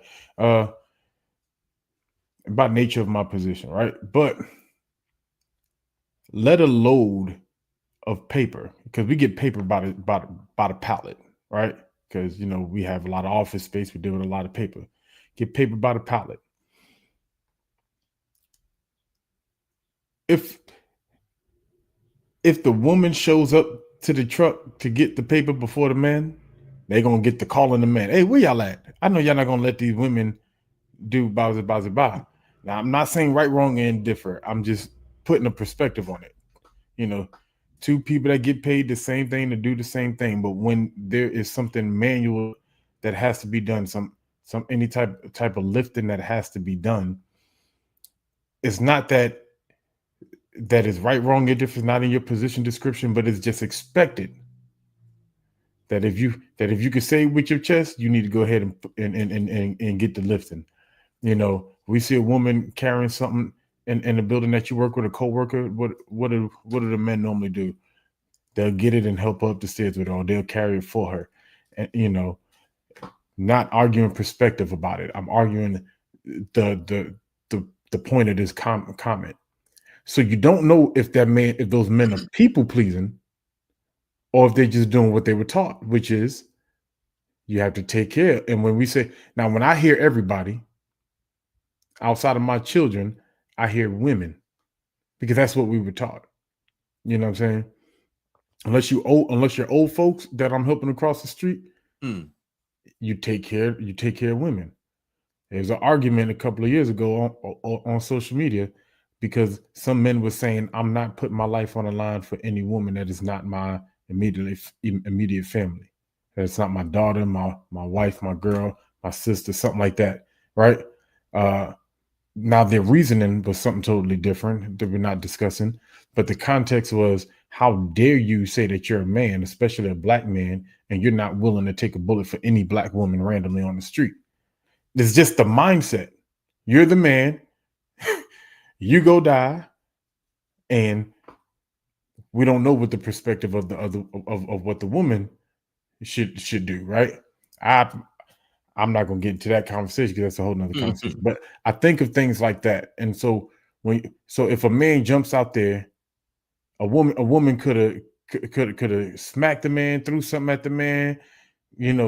C: By nature of my position, right? But let a load of paper, because we get paper by the pallet, right? Because we have a lot of office space, we deal with a lot of paper. Get paper by the pallet. If the woman shows up to the truck to get the paper before the man, they're gonna get the call on the man. Hey, where y'all at? I know y'all not gonna let these women do blah. Now, I'm not saying right, wrong, and indifferent. I'm just putting a perspective on it. Two people that get paid the same thing to do the same thing, but when there is something manual that has to be done, any type of lifting that has to be done, it's not that is right, wrong, indifferent, not in your position description, but it's just expected that if you can say with your chest, you need to go ahead and get the lifting. We see a woman carrying something in the building that you work with, a coworker. What do the men normally do? They'll get it and help her up the stairs with her, or they'll carry it for her. And not arguing perspective about it. I'm arguing the point of this comment. So you don't know if those men are people pleasing, or if they're just doing what they were taught, which is you have to take care. And when I hear everybody outside of my children, I hear women, because that's what we were taught. You know what I'm saying? Unless you're old folks that I'm helping across the street, you take care of women. There's an argument a couple of years ago on social media, because some men were saying, I'm not putting my life on the line for any woman that is not my immediate family. That's not my daughter, my wife, my girl, my sister, something like that, right? Now their reasoning was something totally different that we're not discussing, but the context was, how dare you say that you're a man, especially a black man, and you're not willing to take a bullet for any black woman randomly on the street? It's just the mindset. You're the man, you go die, and we don't know what the perspective of what the woman should do, right? I'm not going to get into that conversation, because that's a whole nother conversation. But I think of things like that. And so if a man jumps out there, a woman could have smacked the man, threw something at the man,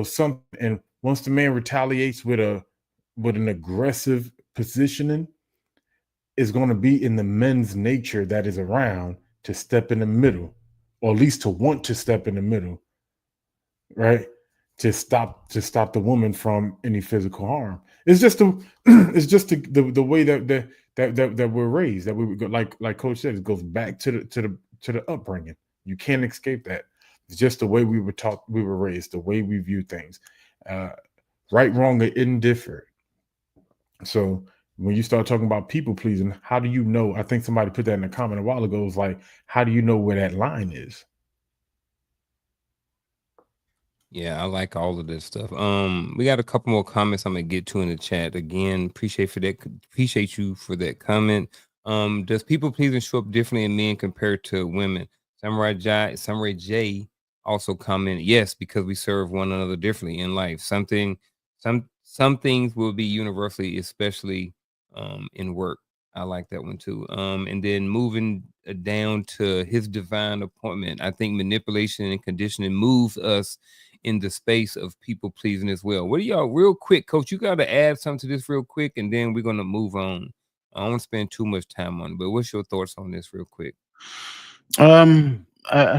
C: something. And once the man retaliates with an aggressive positioning, it's going to be in the men's nature that is around to step in the middle, or at least to want to step in the middle, right? to stop the woman from any physical harm. It's just the the way that we're raised, that we go, like Coach said, it goes back to the upbringing. You can't escape that. It's just the way we were taught, we were raised, the way we view things, uh, right, wrong, or indifferent. So when you start talking about people pleasing, how do you know? I think somebody put that in a comment a while ago. It's like, how do you know where that line is?
B: Yeah, I like all of this stuff. We got a couple more comments I'm gonna get to in the chat. Again, appreciate you for that comment. Does people pleasing show up differently in men compared to women? Samurai J also commented, yes, because we serve one another differently in life. Some things will be universally, especially in work. I like that one too. And then moving down to his divine appointment, I think manipulation and conditioning moves us in the space of people pleasing as well. What do y'all, real quick, Coach? You got to add something to this real quick, and then we're gonna move on. I don't want to spend too much time on it, but what's your thoughts on this, real quick?
D: I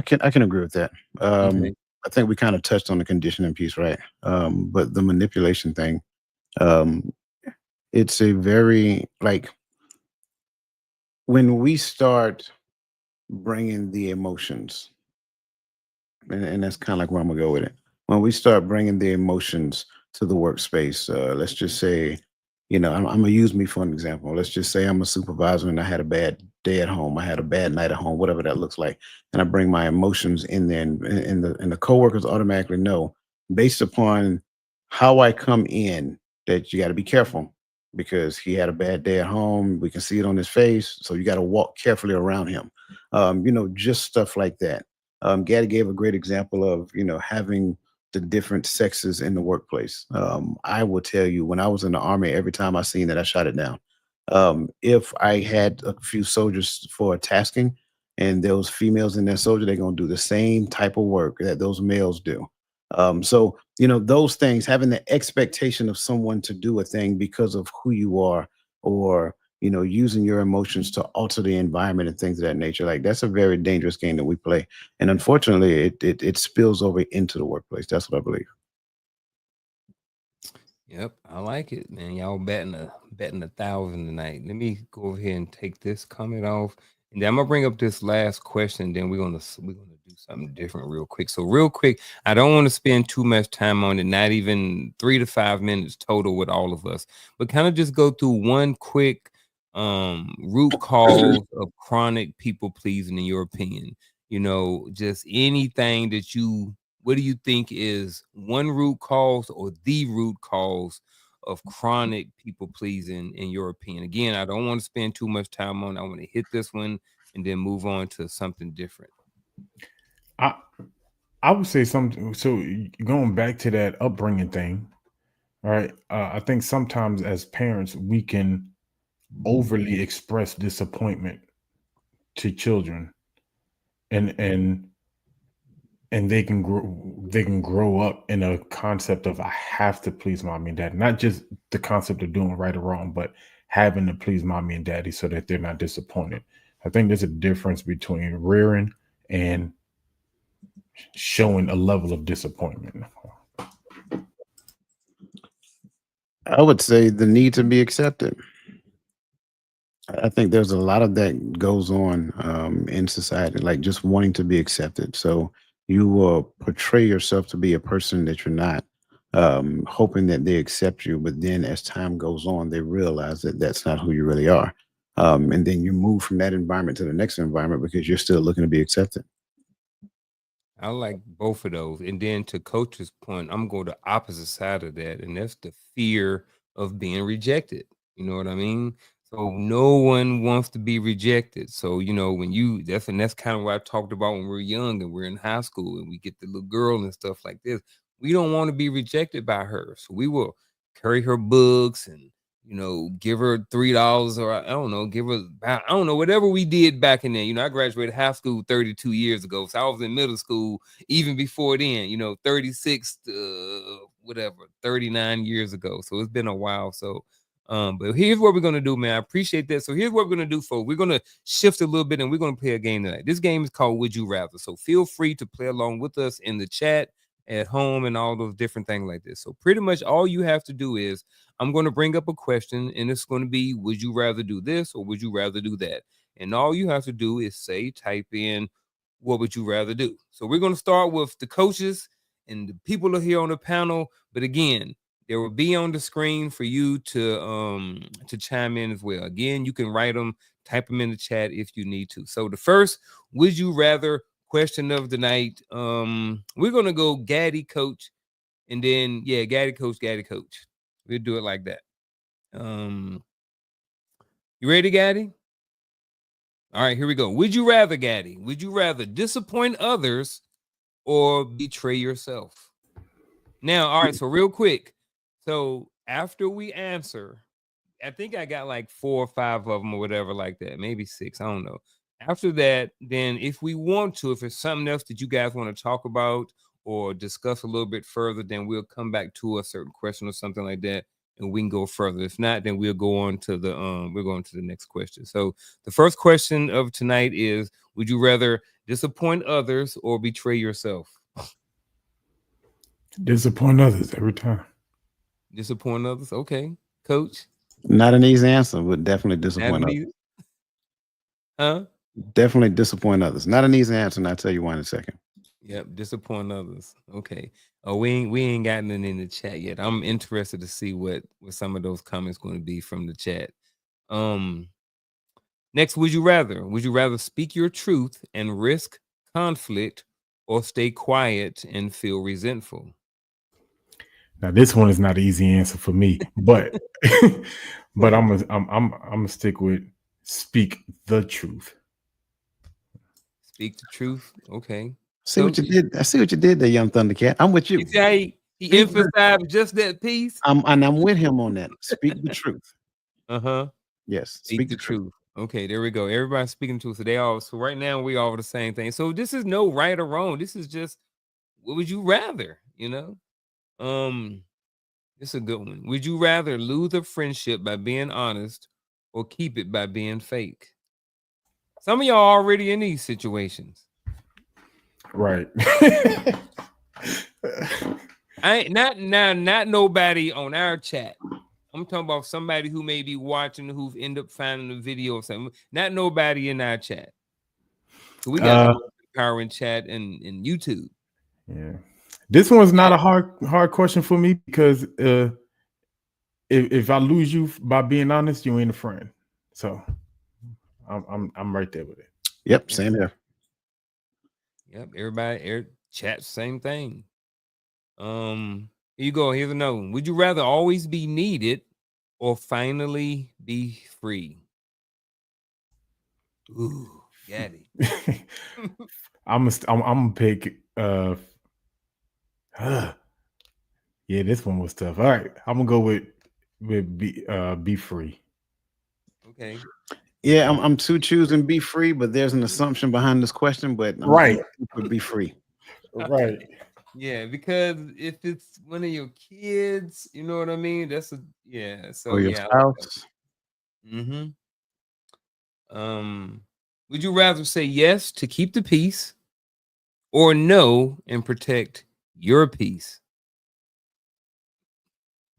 D: can agree with that.
B: Okay.
D: I think we kind of touched on the conditioning piece, right? But the manipulation thing, um, it's a very like when we start bringing the emotions, and that's kind of like where I'm gonna go with it. When we start bringing the emotions to the workspace, let's just say, I'm gonna use me for an example. Let's just say I'm a supervisor and I had a bad day at home. I had a bad night at home, whatever that looks like, and I bring my emotions in there, and the coworkers automatically know, based upon how I come in, that you got to be careful because he had a bad day at home. We can see it on his face, so you got to walk carefully around him. Just stuff like that. Gaddy gave a great example of, having the different sexes in the workplace. I will tell you, when I was in the army, every time I seen that, I shot it down. If I had a few soldiers for tasking, and those females in that soldier, they're gonna do the same type of work that those males do. So those things, having the expectation of someone to do a thing because of who you are, or using your emotions to alter the environment and things of that nature. Like, that's a very dangerous game that we play. And unfortunately, it spills over into the workplace. That's what I believe.
B: Yep, I like it, man. Y'all betting 1,000 tonight. Let me go ahead and take this comment off, and then I'm gonna bring up this last question. Then we're gonna do something different real quick. So real quick, I don't want to spend too much time on it. Not even 3 to 5 minutes total with all of us, but kind of just go through one quick root cause of chronic people pleasing in your opinion. Just anything that you, what do you think is one root cause or the root cause of chronic people pleasing in your opinion? Again, I don't want to spend too much time on it. I want to hit this one and then move on to something different.
C: I I would say something. So going back to that upbringing thing, right? I think sometimes as parents we can overly express disappointment to children, and they can grow up in a concept of, I have to please mommy and daddy, not just the concept of doing right or wrong, but having to please mommy and daddy so that they're not disappointed. I think there's a difference between rearing and showing a level of disappointment.
D: I would say the need to be accepted. I think there's a lot of that goes on in society, like just wanting to be accepted. So you will portray yourself to be a person that you're not, hoping that they accept you. But then as time goes on, they realize that that's not who you really are. And then you move from that environment to the next environment because you're still looking to be accepted.
B: I like both of those. And then to Coach's point, I'm going the opposite side of that, and that's the fear of being rejected. You know what I mean? So no one wants to be rejected. So when that's kind of what I talked about when we were young and we're in high school and we get the little girl and stuff like this. We don't want to be rejected by her, so we will carry her books and give her $3, or I don't know, give her, I don't know, whatever we did back in then. I graduated high school 32 years ago, so I was in middle school even before then. 36 whatever 39 years ago, so it's been a while. So but here's what we're gonna do, man. I appreciate that. So here's what we're gonna do, folks. We're gonna shift a little bit and we're gonna play a game tonight. This game is called Would You Rather, so feel free to play along with us in the chat at home and all those different things like this. So pretty much all you have to do is I'm going to bring up a question, and it's going to be, would you rather do this or would you rather do that? And all you have to do is type in, what would you rather do? So we're going to start with the coaches and the people are here on the panel. But again, there will be on the screen for you to chime in as well. Again, you can write them, type them in the chat if you need to. So the first would you rather question of the night, we're gonna go Gaddy coach, and then Gaddy coach. We'll do it like that. You ready, Gaddy? All right, here we go. Would you rather, Gaddy? Would you rather disappoint others or betray yourself? Now, all right, so real quick. So after we answer, I think I got like 4 or 5 of them or whatever like that, maybe 6, I don't know. After that, then if we want to, if it's something else that you guys want to talk about or discuss a little bit further, then we'll come back to a certain question or something like that, and we can go further. If not, then we'll go on to the we're going to the next question. So the first question of tonight is, would you rather disappoint others or betray yourself?
C: Disappoint others every time.
B: Disappoint others. Okay, coach.
D: Not an easy answer, but definitely disappoint others.
B: Huh?
D: Definitely disappoint others. Not an easy answer, and I'll tell you why in a second.
B: Yep, disappoint others. Okay. Oh, we ain't gotten it in the chat yet. I'm interested to see what some of those comments going to be from the chat. Next, would you rather speak your truth and risk conflict or stay quiet and feel resentful?
C: Now this one is not an easy answer for me, but but I'm gonna stick with speak the truth.
B: Speak the truth. Okay.
D: See what you did. I see what you did there, young Thundercat. I'm with you.
B: You see he emphasized just that piece.
D: I'm with him on that. Speak the truth. Yes.
B: Speak the truth. Okay, there we go. Everybody's speaking truth. So right now we all the same thing. So this is no right or wrong. This is just, what would you rather? You know, it's a good one. Would you rather lose a friendship by being honest or keep it by being fake? Some of y'all already in these situations.
C: Right.
B: I ain't not nobody on our chat. I'm talking about somebody who may be watching, who've ended up finding the video or something. Not nobody in our chat. So we got power in chat and YouTube.
C: Yeah. This one's not a hard question for me because if I lose you by being honest, you ain't a friend. So I'm right there with it.
D: Yep, same here.
B: Yep, everybody chat same thing. Here you go. Here's another one. Would you rather always be needed or finally be free? Ooh, Gaddy.
C: I'm gonna pick yeah, this one was tough. All right, I'm gonna go with be free.
B: Okay.
D: Yeah, I'm too choosing be free, but there's an assumption behind this question. But
C: right,
D: would be free.
C: Right.
B: Yeah, because if it's one of your kids, you know what I mean. That's a So
D: or your spouse.
B: Would you rather say yes to keep the peace or no and protect your peace?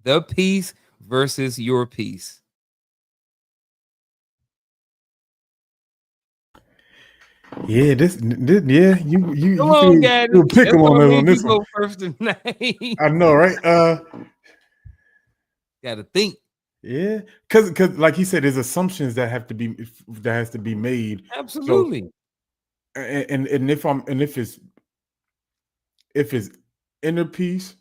B: The peace versus your peace.
C: Yeah, you
B: Come on, Gaddy.
C: you pick them on this one.
B: Go first tonight.
C: I know, right?
B: Gotta think.
C: Yeah, because like he said, there's assumptions that has to be made.
B: Absolutely.
C: So, and if it's inner peace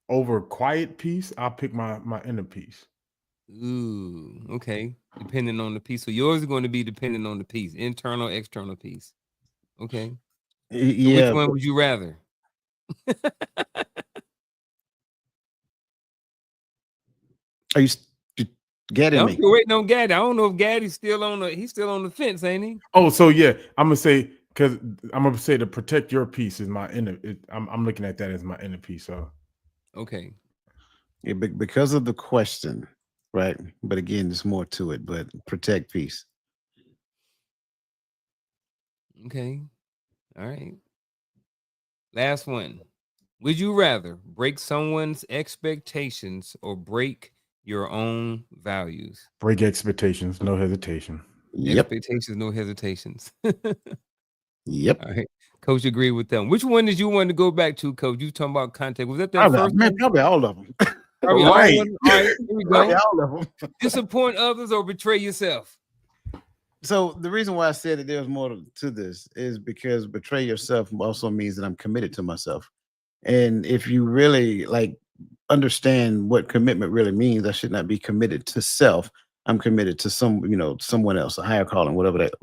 C: over quiet peace, I'll pick my inner peace.
B: Ooh, okay. Depending on the piece. So yours is going to be depending on the piece, internal, external piece. Okay.
D: Yeah.
B: So which one would you rather?
D: Are you getting me?
B: You're waiting on Gaddy. I don't know if Gaddy's still on the fence, ain't he?
C: Oh, so yeah, I'm gonna say to protect your peace is my inner. I'm looking at that as my inner peace. So
B: okay.
D: Yeah, because of the question, right? But again, there's more to it. But protect peace.
B: Okay. All right. Last one. Would you rather break someone's expectations or break your own values?
C: Break expectations, no hesitation.
D: Yep.
B: Expectations, no hesitations.
D: Yep.
B: All right. Coach, agree with them. Which one did you want to go back to, Coach? You talking about contact. Was that first one?
D: Probably all of them.
B: Probably all
C: Right.
B: of them. All right, here we
D: Probably
B: go.
D: all of them.
B: Disappoint others or betray yourself?
D: So the reason why I said that there's more to this is because betray yourself also means that I'm committed to myself. And if you really like understand what commitment really means, I should not be committed to self. I'm committed to someone else, a higher calling, whatever that,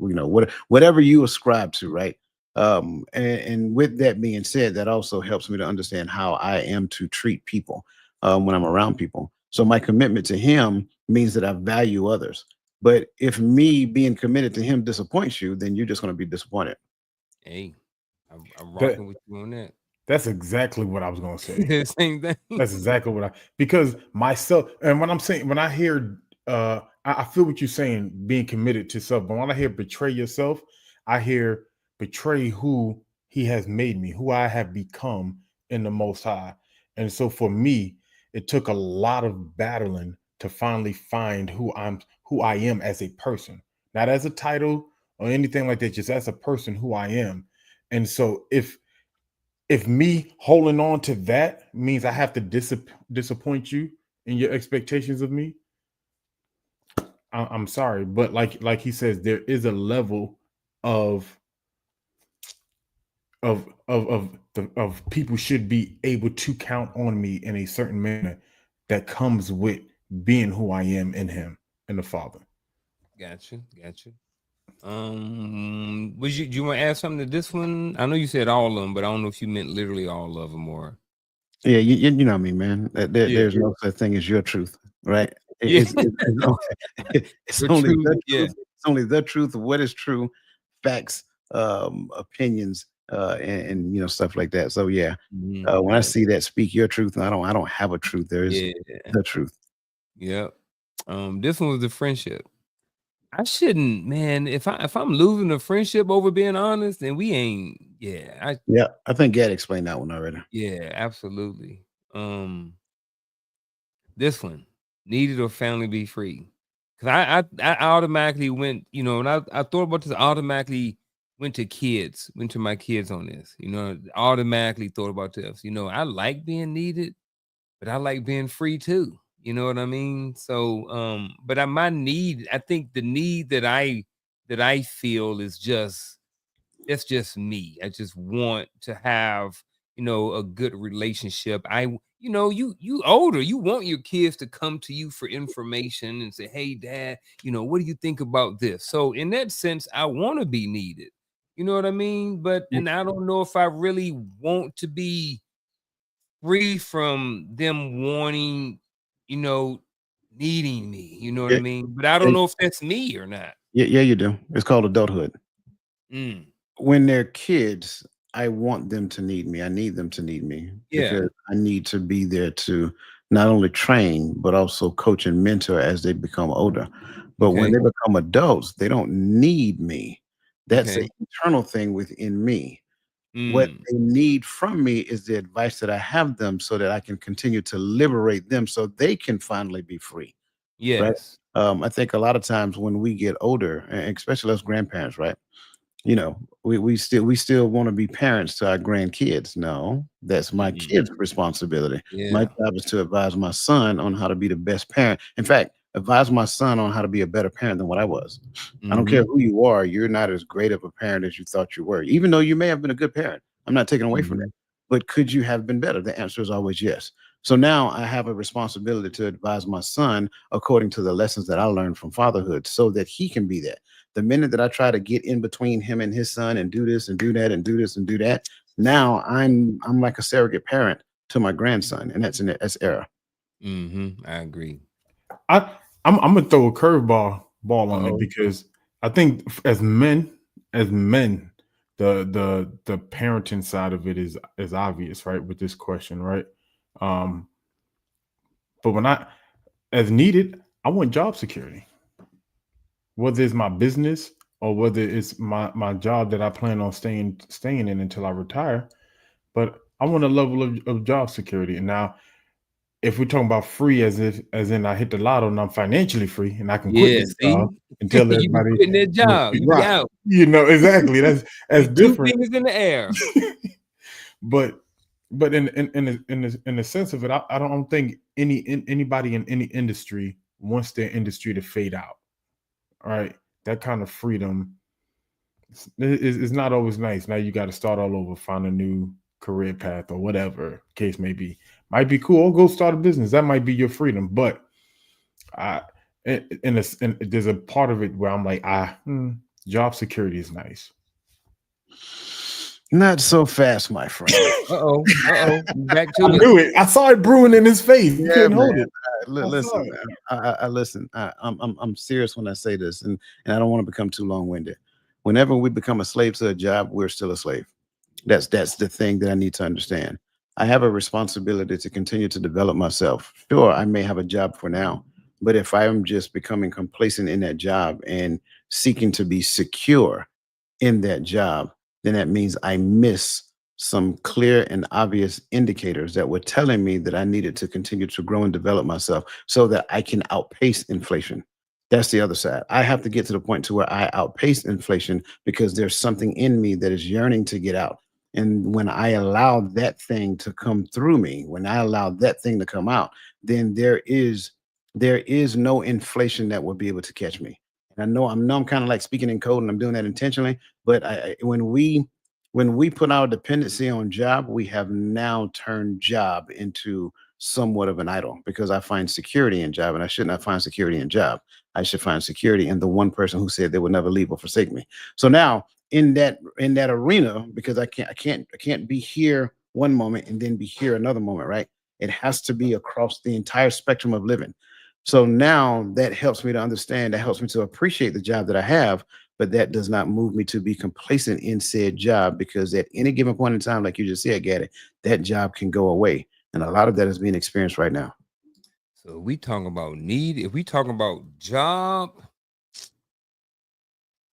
D: whatever you ascribe to, right? And with that being said, that also helps me to understand how I am to treat people when I'm around people. So my commitment to him means that I value others. But if me being committed to him disappoints you, then you're just going to be disappointed.
B: Hey, I'm
C: That-
B: rocking with you on that.
C: That's exactly what I was going to say.
B: Same thing.
C: That's exactly what because myself, and when I hear, I feel what you're saying, being committed to self, but when I hear betray yourself, I hear betray who he has made me, who I have become in the Most High. And so for me, it took a lot of battling to finally find who I am as a person, not as a title or anything like that, just as a person, who I am. And so if me holding on to that means I have to disappoint you in your expectations of me, I'm sorry, but like he says, there is a level of people should be able to count on me in a certain manner that comes with being who I am in him and the Father.
B: Gotcha. Do you want to add something to this one? I know you said all of them, but I don't know if you meant literally all of them or.
D: Yeah, you know me, man. There's no such thing as your truth, right? It's
B: The
D: only
B: truth,
D: the
B: yeah.
D: truth. It's only the truth of what is true, facts, opinions, and stuff like that. So yeah, when I see that, speak your truth, and I don't have a truth. There is the truth.
B: Yep. This one was the friendship. I shouldn't, man. If I'm losing a friendship over being honest, then we ain't. Yeah,
D: I think Gad explained that one already.
B: yeah, absolutely. This one, needed or family be free. Because I automatically went, and I thought about this, I automatically went to my kids on this, automatically thought about this. I like being needed, but I like being free too. You know what I mean? So, but I think the need that I feel is it's just me. I just want to have, a good relationship. You older, you want your kids to come to you for information and say, "Hey, Dad, what do you think about this?" So in that sense, I want to be needed. You know what I mean? And I don't know if I really want to be free from them wanting, needing me. You know what I mean? But I don't know if that's me or not.
D: Yeah, you do. It's called adulthood.
B: Mm.
D: When they're kids, I want them to need me. I need them to need me because I need to be there to not only train, but also coach and mentor as they become older. But when they become adults, they don't need me. That's an internal thing within me. What they need from me is the advice that I have them so that I can continue to liberate them so they can finally be free. Right.
B: Yes.
D: I think a lot of times when we get older, and especially as grandparents, right? We still want to be parents to our grandkids. No, that's my kid's responsibility. My job is to advise my son on how to be the best parent. In fact, advise my son on how to be a better parent than what I was. I don't care who you are, you're not as great of a parent as you thought you were, even though you may have been a good parent. I'm not taking away from that. But could you have been better? The answer is always yes. So now I have a responsibility to advise my son according to the lessons that I learned from fatherhood so that he can be that. The minute that I try to get in between him and his son and do this and do that and do this and do that, now I'm like a surrogate parent to my grandson, and that's error.
B: I agree.
C: I'm gonna throw a curveball on it because I think as men, the parenting side of it is obvious, right? With this question, right? But when as needed, I want job security. Whether it's my business or whether it's my job that I plan on staying in until I retire, but I want a level of job security. And now, if we're talking about free, as in I hit the lotto and I'm financially free and I can quit
B: Yeah,
C: this
B: see,
C: job and tell
B: you be
C: everybody,
B: quitting that job, you be
C: right?
B: out.
C: Exactly. That's
B: You be 2
C: different.
B: fingers in the air.
C: But in the sense of it, I don't think anybody in any industry wants their industry to fade out. All right, that kind of freedom is not always nice. Now you got to start all over, find a new career path or whatever case may be. Might be cool. Go start a business. That might be your freedom, but I there's a part of it where I'm like, job security is nice.
D: Not so fast, my friend.
B: Back to
C: I
B: it.
C: knew it. I saw it brewing in his face. He
D: Yeah,
C: couldn't
D: man.
C: hold it.
D: Listen, I listen. I'm serious when I say this, and I don't want to become too long-winded. Whenever we become a slave to a job, we're still a slave. That's the thing that I need to understand. I have a responsibility to continue to develop myself. Sure, I may have a job for now, but if I am just becoming complacent in that job and seeking to be secure in that job, then that means I miss some clear and obvious indicators that were telling me that I needed to continue to grow and develop myself so that I can outpace inflation. That's the other side. I have to get to the point to where I outpace inflation because there's something in me that is yearning to get out. And when I allow that thing to come through me, when I allow that thing to come out, then there is no inflation that will be able to catch me. And I know I'm kind of like speaking in code and I'm doing that intentionally, but when we put our dependency on job, we have now turned job into somewhat of an idol because I find security in job and I should not find security in job. I should find security in the one person who said they would never leave or forsake me. So now in that arena, because I can't be here one moment and then be here another moment, right? It has to be across the entire spectrum of living. So now that helps me to understand, that helps me to appreciate the job that I have, but that does not move me to be complacent in said job because at any given point in time, like you just said, Gaddy, that job can go away. And a lot of that is being experienced right now.
B: So we talking about need. If we talking about job,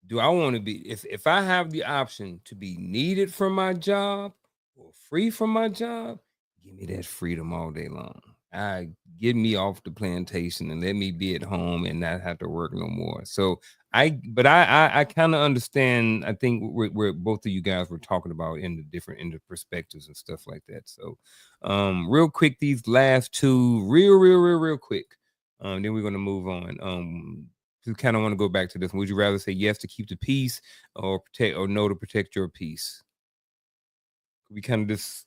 B: do I want to be if I have the option to be needed from my job or free from my job, give me that freedom all day long. Get me off the plantation and let me be at home and not have to work no more. So I kind of understand. I think where both of you guys were talking about in the perspectives and stuff like that. So real quick, these last two, real quick. Then we're gonna move on. You kind of want to go back to this. Would you rather say yes to keep the peace or no to protect your peace? We kind of just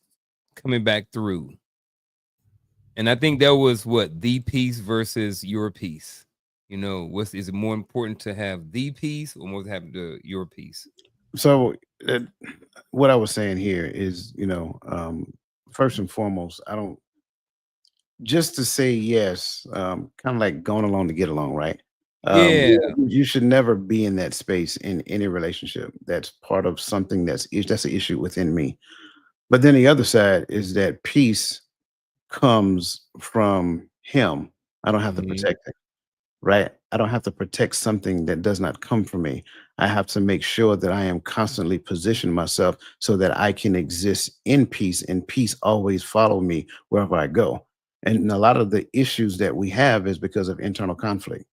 B: coming back through. And I think that was what the peace versus your peace. Is it more important to have the peace or more to have your peace?
D: So what I was saying here is, first and foremost, I don't just to say yes, kind of like going along to get along, right?
B: Yeah.
D: You should never be in that space in any relationship. That's part of something that's an issue within me. But then the other side is that peace comes from him. I don't have to
B: Mhm.
D: protect it, right? I don't have to protect something that does not come from me. I have to make sure that I am constantly positioning myself so that I can exist in peace and peace always follow me wherever I go. And a lot of the issues that we have is because of internal conflict.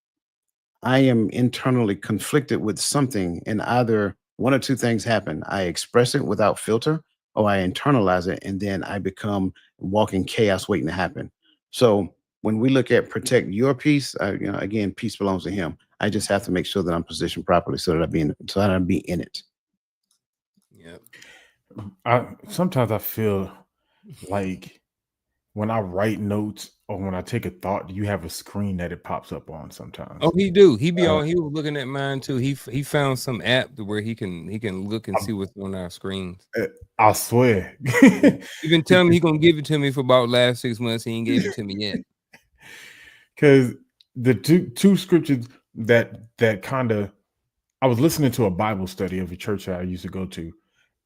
D: I am internally conflicted with something, and either one or two things happen. I express it without filter, or I internalize it, and then I become walking chaos waiting to happen. So when we look at protect your peace, again, peace belongs to him. I just have to make sure that I'm positioned properly so that I be in it.
B: Yeah.
C: Sometimes I feel like when I write notes or when I take a thought, you have a screen that it pops up on sometimes.
B: Oh, he do. He be on. He was looking at mine too. He found some app to where he can look and see what's on our screens.
C: I swear.
B: You've been telling me he gonna give it to me for about last 6 months. He ain't gave it to me yet.
C: Because the two scriptures that kind of, I was listening to a Bible study of a church that I used to go to,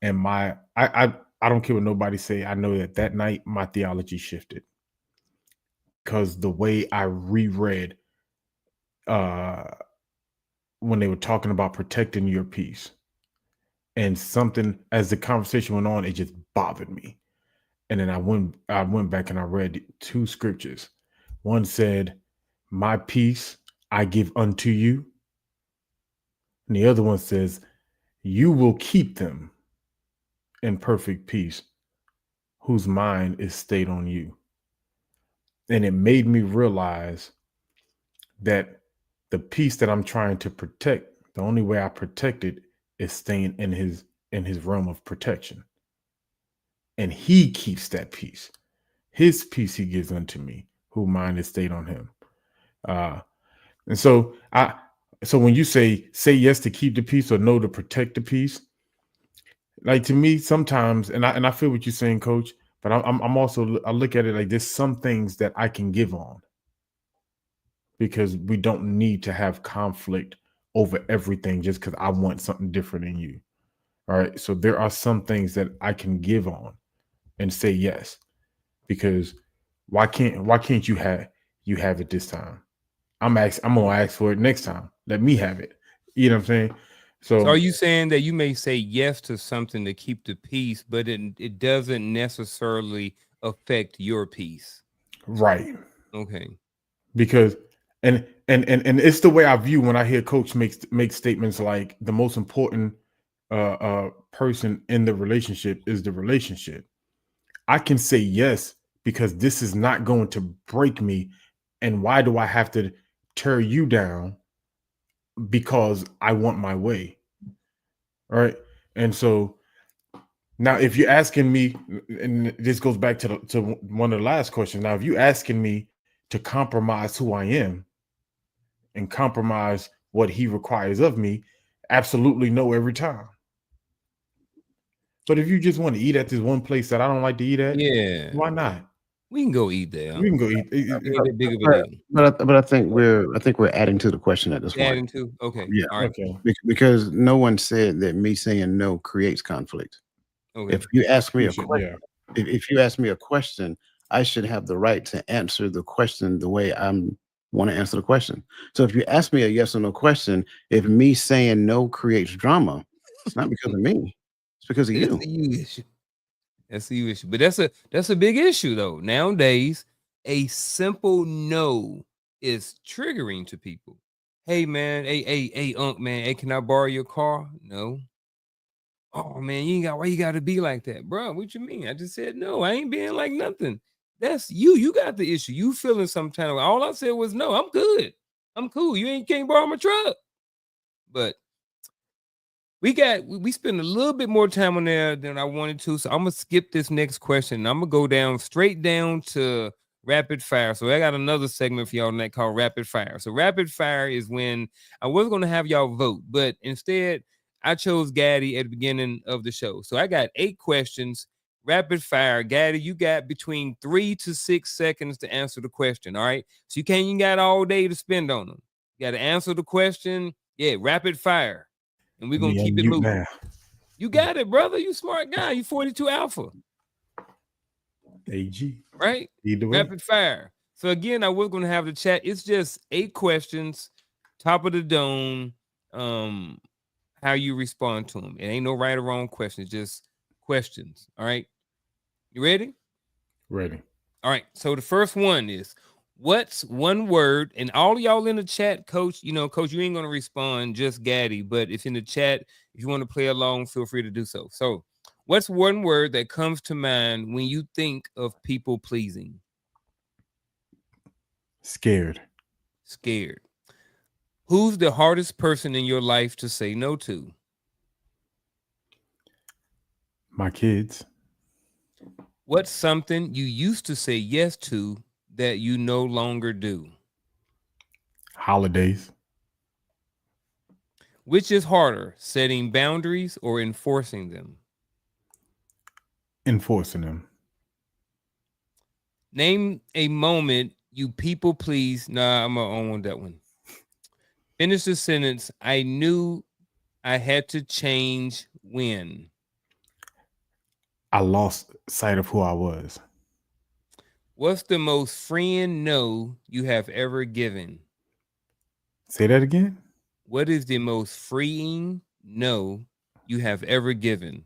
C: and I don't care what nobody say. I know that night my theology shifted because the way I reread when they were talking about protecting your peace, and something as the conversation went on, it just bothered me. And then I went back and I read 2 scriptures. One said, "My peace I give unto you." And the other one says, "You will keep them in perfect peace, whose mind is stayed on you." And it made me realize that the peace that I'm trying to protect, the only way I protect it is staying in his realm of protection. And he keeps that peace. His peace he gives unto me, whose mind is stayed on him. And so when you say yes to keep the peace or no to protect the peace, like to me sometimes, and I feel what you're saying, Coach, but I'm also, I look at it like there's some things that I can give on, because we don't need to have conflict over everything just because I want something different than you. All right. So there are some things that I can give on and say yes, because why can't you have it this time? I'm gonna ask for it next time. Let me have it. You know what I'm saying?
B: So are you saying that you may say yes to something to keep the peace, but it doesn't necessarily affect your peace?
C: Right.
B: Okay.
C: Because and it's the way I view when I hear Coach make statements like the most important person in the relationship is the relationship. I can say yes because this is not going to break me. And why do I have to tear you down because I want my way? All right. And so now if you're asking me, and this goes back to one of the last questions. Now, if you're asking me to compromise who I am and compromise what he requires of me, absolutely no every time. But if you just want to eat at this one place that I don't like to eat at,
B: Yeah,
C: why not?
B: we can go eat there.
C: We can go eat.
B: Ain't that big of a deal.
D: But I think we're adding to the question at this point.
B: Adding to? Okay.
D: Yeah.
B: All right.
C: Okay.
D: Because no one said that me saying no creates conflict.
B: Okay.
D: If you ask me
C: You
D: a
C: should,
D: question, if you ask me a question, I should have the right to answer the question the way I want to answer the question. So if you ask me a yes or no question, if me saying no creates drama, it's not because of me. It's because of
B: That's
D: you.
B: a you issue. That's a you issue. But that's a big issue though. Nowadays, a simple no is triggering to people. Hey man, hey, Unc man, hey, can I borrow your car? No. Oh man, why you gotta be like that, bro? What you mean? I just said no. I ain't being like nothing. That's you. You got the issue. You feeling some kind of way. All I said was no. I'm good. I'm cool. Can't borrow my truck. But we spend a little bit more time on there than I wanted to. So I'm gonna skip this next question. I'm gonna go straight down to rapid fire. So I got another segment for y'all tonight called rapid fire. So rapid fire is when I was gonna have y'all vote, but instead I chose Gaddy at the beginning of the show. So I got 8 questions. Rapid fire. Gaddy, you got between 3 to 6 seconds to answer the question. All right. So you got all day to spend on them. You got to answer the question. Yeah, rapid fire. And we're gonna keep it moving. Now. You got it, brother. You smart guy. You 42 alpha.
C: AG.
B: Right?
C: Either way.
B: Rapid fire. So again, I was gonna have the chat. It's just 8 questions, top of the dome. How you respond to them. It ain't no right or wrong questions, just questions. All right. You ready?
C: Ready.
B: All right. So the first one is, what's one word? And all y'all in the chat, Coach, Coach, you ain't going to respond, just Gaddy. But if in the chat, if you want to play along, feel free to do so. So what's one word that comes to mind when you think of people pleasing?
C: Scared.
B: Scared. Who's the hardest person in your life to say no to?
C: My kids.
B: What's something you used to say yes to that you no longer do?
C: Holidays.
B: Which is harder, setting boundaries or enforcing them?
C: Enforcing them.
B: Name a moment you people please. Nah, I'm on that one. Finish the sentence. I knew I had to change when.
C: I lost sight of who I was.
B: What's the most freeing no you have ever given?
C: Say that again.
B: What is the most freeing no you have ever given?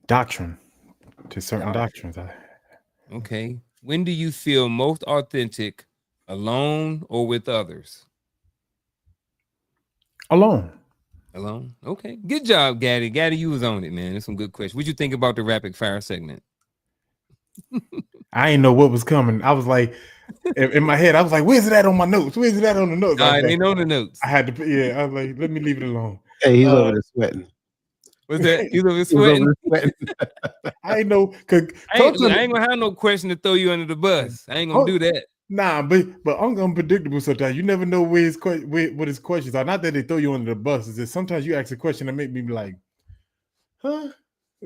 C: doctrine, to certain
B: All right.
C: doctrines.
B: Okay. When do you feel most authentic, alone or with others?
C: Alone.
B: Alone. Okay. Good job, Gaddy. Gaddy, you was on it, man. That's some good questions. What'd you think about the rapid fire segment?
C: I didn't know what was coming. I was like, in my head, I was like, "Where's it at on my notes? Where's it at on the notes?"
B: I didn't know the notes.
C: I had to. Yeah, I was like, "Let me leave it alone."
D: Hey, he's over there sweating.
B: What's that? You know,
D: He's
B: sweating.
D: over there sweating.
C: I ain't know.
B: I ain't gonna have no question to throw you under the bus. I ain't gonna do that.
C: Nah, but I'm unpredictable sometimes. You never know what his questions are. Not that they throw you under the bus. Is that sometimes you ask a question that make me be like, huh?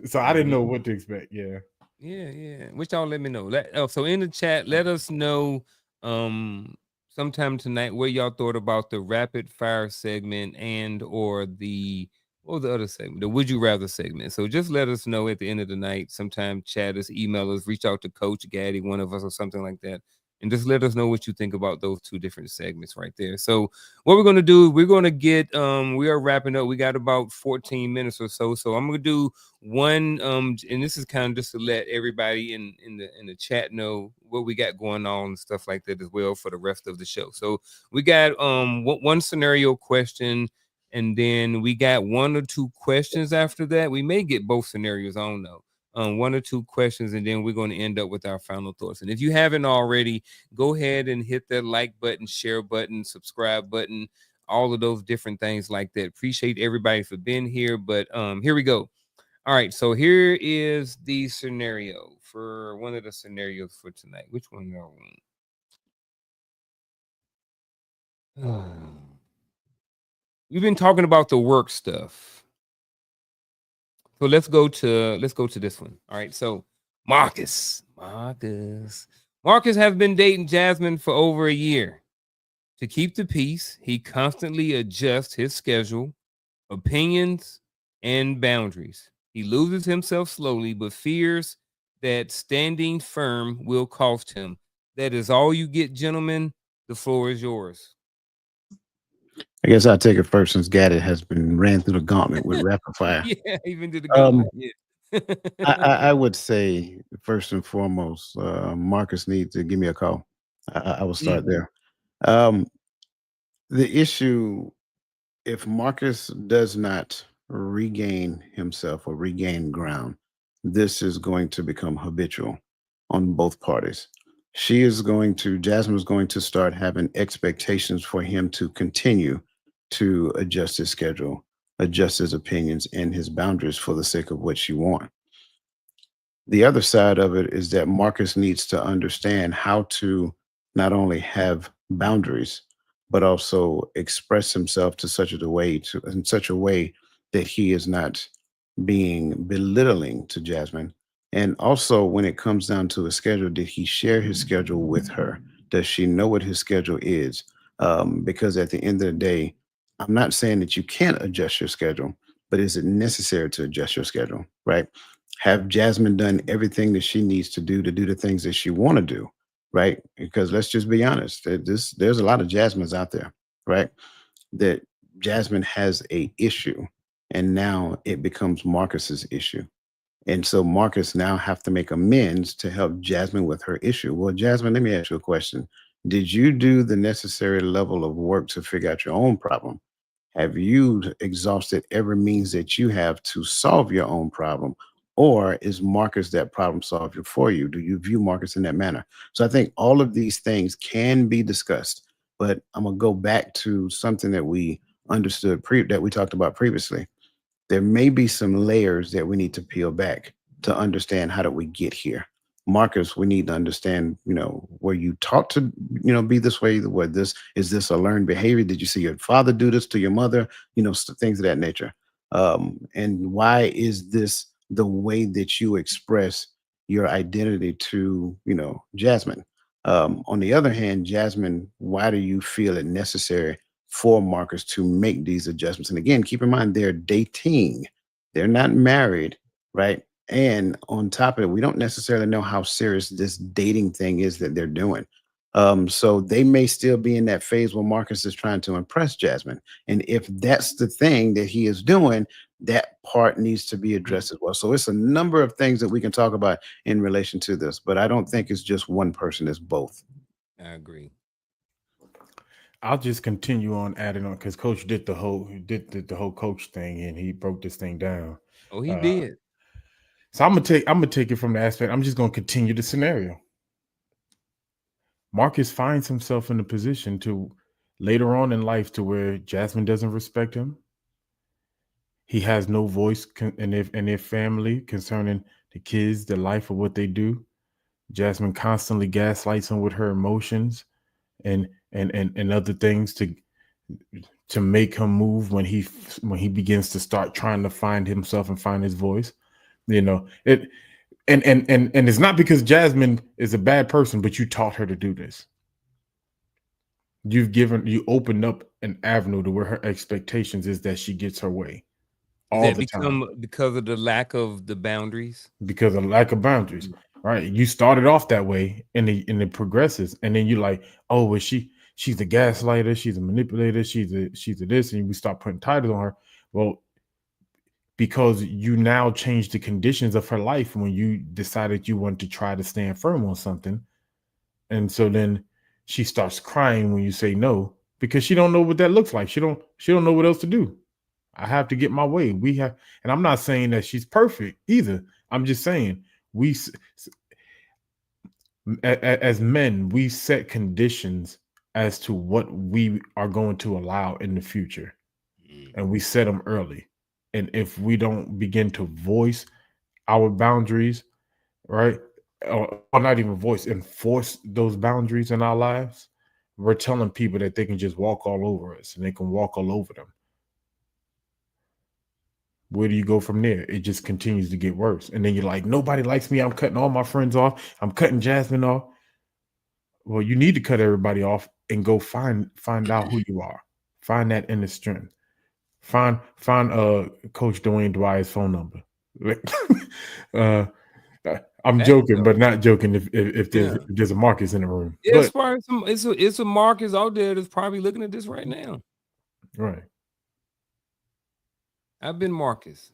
C: So I didn't know what to expect. Yeah.
B: Yeah. Which y'all let me know. So in the chat, let us know sometime tonight what y'all thought about the rapid fire segment and or the other segment, the would you rather segment. So just let us know at the end of the night. Sometime chat us, email us, reach out to Coach Gaddy, one of us, or something like that. And just let us know what you think about those two different segments right there. So what we're gonna do, we're gonna get we are wrapping up. We got about 14 minutes or so. So I'm gonna do one and this is kind of just to let everybody in the chat know what we got going on and stuff like that as well for the rest of the show. So we got one scenario question, and then we got one or two questions after that. We may get both scenarios on though. One or two questions, and then we're going to end up with our final thoughts. And if you haven't already, go ahead and hit that like button, share button, subscribe button, all of those different things like that. Appreciate everybody for being here. But here we go. All right, so here is the scenario for one of the scenarios for tonight. Which one y'all want? We've been talking about the work stuff. So let's go to this one. All right, so Marcus has been dating Jasmine for over a year. To keep the peace, he constantly adjusts his schedule, opinions, and boundaries. He loses himself slowly, but fears that standing firm will cost him. That is all you get, gentlemen. The floor is yours.
D: I guess I'll take it first since Gaddy has been ran through the gauntlet with rapid fire.
B: Yeah, even did the gauntlet. Yeah.
D: I would say first and foremost, Marcus needs to give me a call. I will start there. The issue, if Marcus does not regain himself or regain ground, this is going to become habitual on both parties. Jasmine is going to start having expectations for him to continue to adjust his schedule, adjust his opinions and his boundaries for the sake of what she wants. The other side of it is that Marcus needs to understand how to not only have boundaries, but also express himself in such a way that he is not being belittling to Jasmine. And also, when it comes down to a schedule, did he share his schedule with her? Does she know what his schedule is? Because at the end of the day, I'm not saying that you can't adjust your schedule, but is it necessary to adjust your schedule, right? Have Jasmine done everything that she needs to do the things that she want to do, right? Because let's just be honest, there's a lot of Jasmines out there, right? That Jasmine has a issue, and now it becomes Marcus's issue. And so Marcus now have to make amends to help Jasmine with her issue. Well, Jasmine, let me ask you a question. Did you do the necessary level of work to figure out your own problem? Have you exhausted every means that you have to solve your own problem? Or is Marcus that problem solver for you? Do you view Marcus in that manner? So I think all of these things can be discussed, but I'm going to go back to something that we understood that we talked about previously. There may be some layers that we need to peel back to understand how did we get here. Marcus, we need to understand, were you taught to, be this way? Is this a learned behavior? Did you see your father do this to your mother? Things of that nature. And why is this the way that you express your identity to, Jasmine? On the other hand, Jasmine, why do you feel it necessary for Marcus to make these adjustments? And again, keep in mind, they're dating. They're not married, right? And on top of it, we don't necessarily know how serious this dating thing is that they're doing. So they may still be in that phase where Marcus is trying to impress Jasmine. And if that's the thing that he is doing, that part needs to be addressed as well. So it's a number of things that we can talk about in relation to this, but I don't think it's just one person, it's both.
B: I agree.
C: I'll just continue on adding on because Coach did the whole coach thing and he broke this thing down.
B: Oh, he did.
C: So I'm gonna take it from the aspect. I'm just gonna continue the scenario. Marcus finds himself in a position to later on in life to where Jasmine doesn't respect him. He has no voice in their family concerning the kids, the life of what they do. Jasmine constantly gaslights him with her emotions and other things to make him move when he begins to start trying to find himself and find his voice. You know, it and it's not because Jasmine is a bad person, but you taught her to do this. You opened up an avenue to where her expectations is that she gets her way all the time
B: because of the lack of the boundaries.
C: Because of lack of boundaries, right? You started off that way, and it progresses, and then you're like, oh, well, she's a gaslighter, she's a manipulator, she's a this, and we start putting titles on her. Well, because you now change the conditions of her life when you decided you want to try to stand firm on something, and so then she starts crying when you say no because she don't know what that looks like. She don't know what else to do. I have to get my way. And I'm not saying that she's perfect either. I'm just saying as men, we set conditions as to what we are going to allow in the future, and we set them early. And if we don't begin to voice our boundaries, right, or not even enforce those boundaries in our lives, we're telling people that they can just walk all over us and they can walk all over them. Where do you go from there? It just continues to get worse. And then you're like, nobody likes me. I'm cutting all my friends off. I'm cutting Jasmine off. Well, you need to cut everybody off and go find out who you are. Find that inner strength. Find Coach Dwayne Dwyer's phone number. I'm joking, but not joking if there's a Marcus in the room.
B: Yeah, it's a Marcus out there that's probably looking at this right now.
C: Right.
B: I've been Marcus.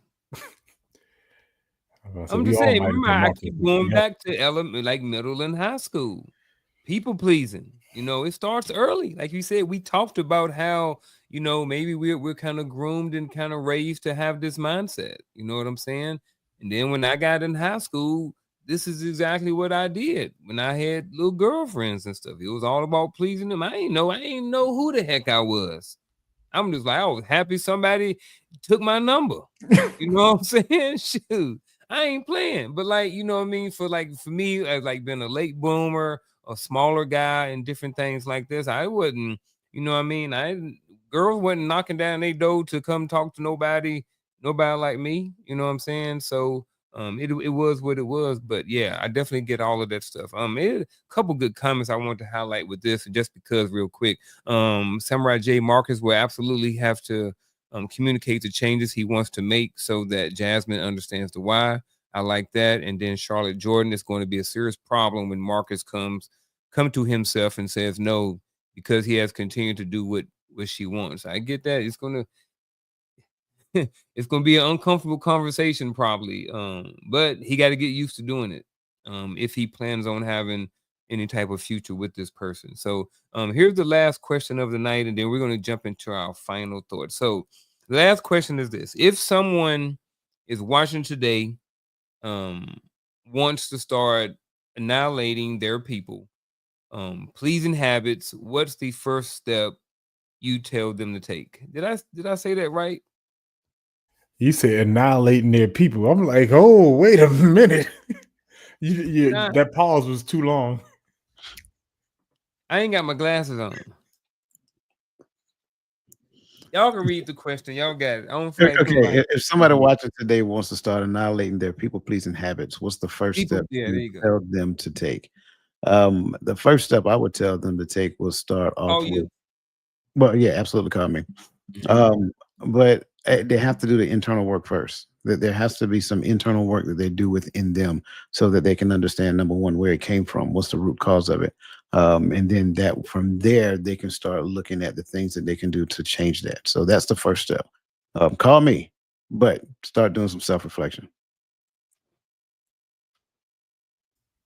B: I'm just saying, remember, I keep going back to like middle and high school. People pleasing. It starts early. Like you said, we talked about how, maybe we're kind of groomed and kind of raised to have this mindset. You know what I'm saying? And then when I got in high school, this is exactly what I did when I had little girlfriends and stuff. It was all about pleasing them. I ain't know who the heck I was. I'm just like, I was happy somebody took my number. You know what I'm saying? Shoot, I ain't playing. But like, you know what I mean? For me, as like being a late bloomer, a smaller guy, and different things like this, I wouldn't, you know what I mean? Girls wasn't knocking down their door to come talk to nobody like me. You know what I'm saying? So it was what it was. But yeah, I definitely get all of that stuff. A couple good comments I want to highlight with this, just because real quick. Samurai J. Marcus will absolutely have to communicate the changes he wants to make so that Jasmine understands the why. I like that. And then Charlotte Jordan, is going to be a serious problem when Marcus come to himself and says no, because he has continued to do what she wants. I get that. It's gonna be an uncomfortable conversation probably, but he got to get used to doing it if he plans on having any type of future with this person. So here's the last question of the night, and then we're going to jump into our final thoughts. So the last question is this: if someone is watching today, wants to start annihilating their people, pleasing habits, what's the first step you tell them to take? Did I say that right?
C: You said annihilating their people. I'm like, oh, wait a minute. That pause was too long.
B: I ain't got my glasses on. Y'all can read the question. Y'all got it. I don't feel like
D: okay. If somebody watching today wants to start annihilating their people-pleasing habits, what's the first step you tell them to take? The first step I would tell them to take will start off with. Well, yeah, absolutely, Carmen. But they have to do the internal work first. That there has to be some internal work that they do within them so that they can understand, number one, where it came from, what's the root cause of it. And then that from there, they can start looking at the things that they can do to change that. So that's the first step. Call me. but start doing some self-reflection.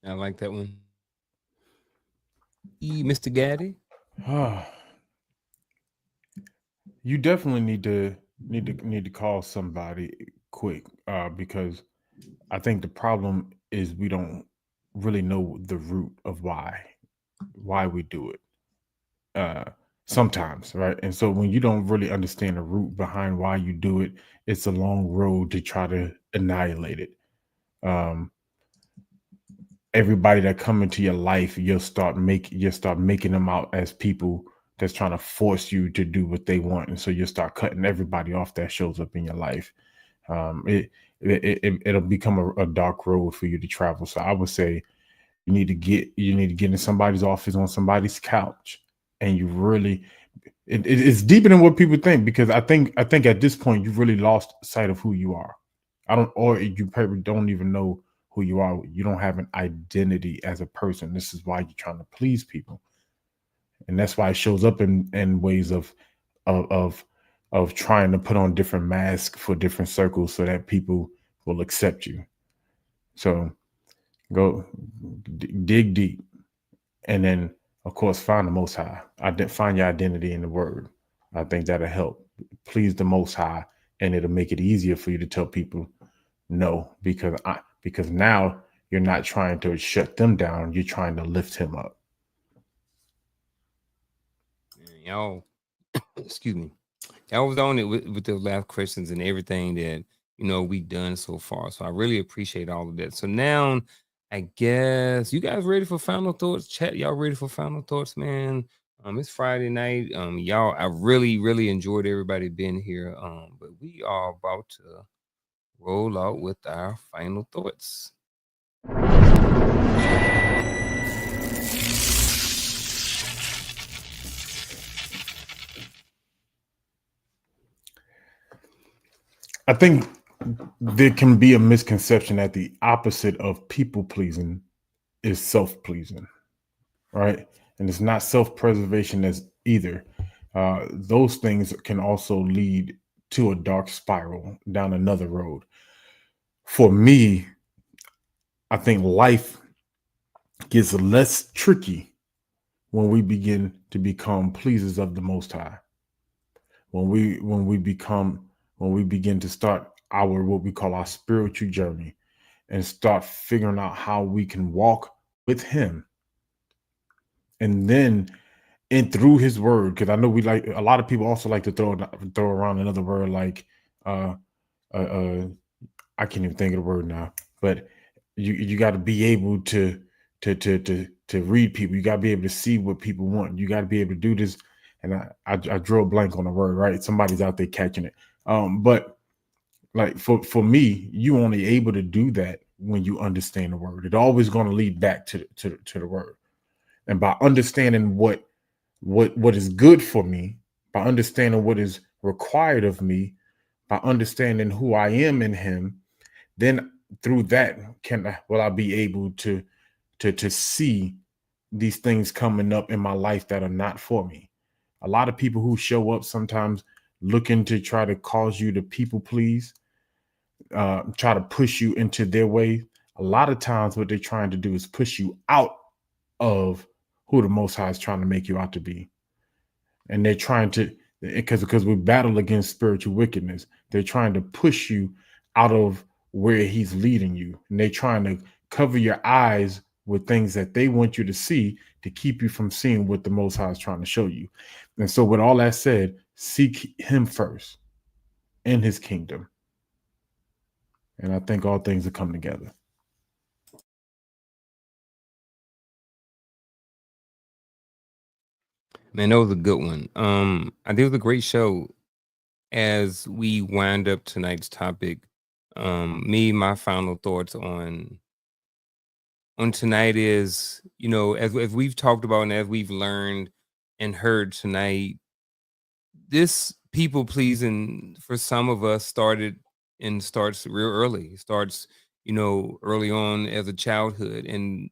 B: I like that one. Mr. Gaddy.
C: You definitely need to call somebody quick, because I think the problem is we don't really know the root of why we do it. Sometimes, right? And so when you don't really understand the root behind why you do it, it's a long road to try to annihilate it. Um, Everybody that come into your life, you'll start making them out as people that's trying to force you to do what they want, and so you'll start cutting everybody off that shows up in your life. Um, it, it'll become a dark road for you to travel. So I would say you need to get in somebody's office on somebody's couch, and you really it's deeper than what people think, because I think at this point you've really lost sight of who you are. I don't, or you probably don't even know who you are. You don't have an identity as a person. This is why you're trying to please people, and that's why it shows up in ways of of of trying to put on different masks for different circles so that people will accept you. So go dig deep, and then of course find the Most High. Find your identity in the Word. I think that'll help. Please the Most High, and it'll make it easier for you to tell people no, because now you're not trying to shut them down. You're trying to lift him up.
B: Y'all, excuse me. I was on it with the last questions and everything that we done so far. So I really appreciate all of that. So now I guess you guys ready for final thoughts? Chat, y'all ready for final thoughts, man? It's Friday night. Y'all, I really, really enjoyed everybody being here. But we are about to roll out with our final thoughts.
C: I think there can be a misconception that the opposite of people pleasing is self pleasing, right? And it's not self preservation as either. Those things can also lead to a dark spiral down another road. For me, I think life gets less tricky when we begin to become pleasers of the Most High. When we begin to start our what we call our spiritual journey, and start figuring out how we can walk with Him, and then and through His Word, because I know we like a lot of people also like to throw around another word like uh, I can't even think of the word now, but you got to be able to read people. You got to be able to see what people want. You got to be able to do this. And I drew a blank on the word, right? Somebody's out there catching it. But like for me, you only able to do that when you understand the word. It's always going to lead back to the word. And by understanding what is good for me, by understanding what is required of me, by understanding who I am in Him, then through that will I be able to see these things coming up in my life that are not for me. A lot of people who show up sometimes looking to try to cause you to people please, try to push you into their way. A lot of times what they're trying to do is push you out of who the Most High is trying to make you out to be. And they're trying to, because we battle against spiritual wickedness, they're trying to push you out of where He's leading you. And they're trying to cover your eyes with things that they want you to see to keep you from seeing what the Most High is trying to show you. And so with all that said, seek Him first in His kingdom. And I think all things will come together.
B: Man, that was a good one. I think it was a great show. As we wind up tonight's topic, my final thoughts on tonight is, as we've talked about and as we've learned and heard tonight, this people pleasing for some of us starts real early. It starts, early on as a childhood. And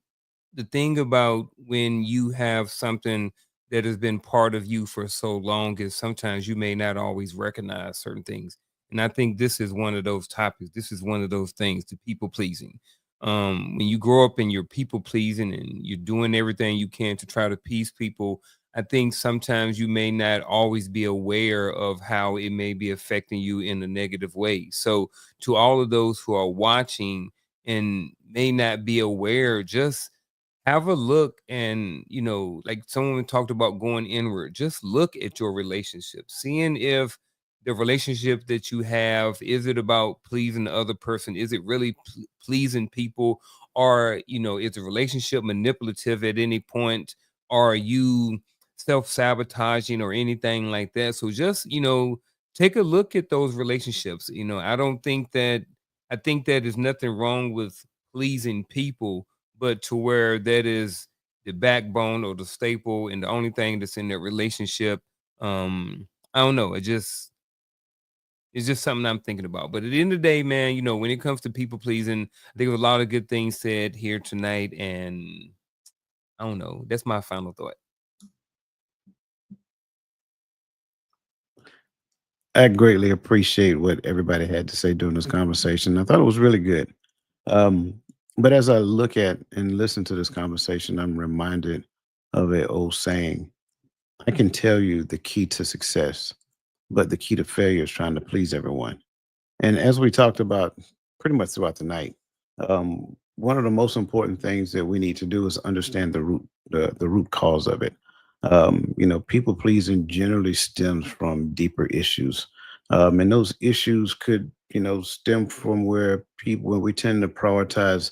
B: the thing about when you have something that has been part of you for so long is sometimes you may not always recognize certain things. And I think this is one of those topics. This is one of those things, the people pleasing. When you grow up and you're people pleasing and you're doing everything you can to try to please people, I think sometimes you may not always be aware of how it may be affecting you in a negative way. So to all of those who are watching and may not be aware, just have a look. And like someone talked about going inward, just look at your relationship, seeing if the relationship that you have, is it about pleasing the other person? Is it really pleasing people? Or is the relationship manipulative at any point? Are you self-sabotaging or anything like that? So just take a look at those relationships. I think that there's nothing wrong with pleasing people, but to where that is the backbone or the staple and the only thing that's in that relationship. I don't know. It's just something I'm thinking about. But at the end of the day, man, when it comes to people pleasing, I think there's a lot of good things said here tonight. And I don't know. That's my final thought.
D: I greatly appreciate what everybody had to say during this conversation. I thought it was really good. Um, but as I look at and listen to this conversation, I'm reminded of an old saying: I can tell you the key to success, but the key to failure is trying to please everyone. And as we talked about pretty much throughout the night, one of the most important things that we need to do is understand the root cause of it. People pleasing generally stems from deeper issues, and those issues could, stem from where when we tend to prioritize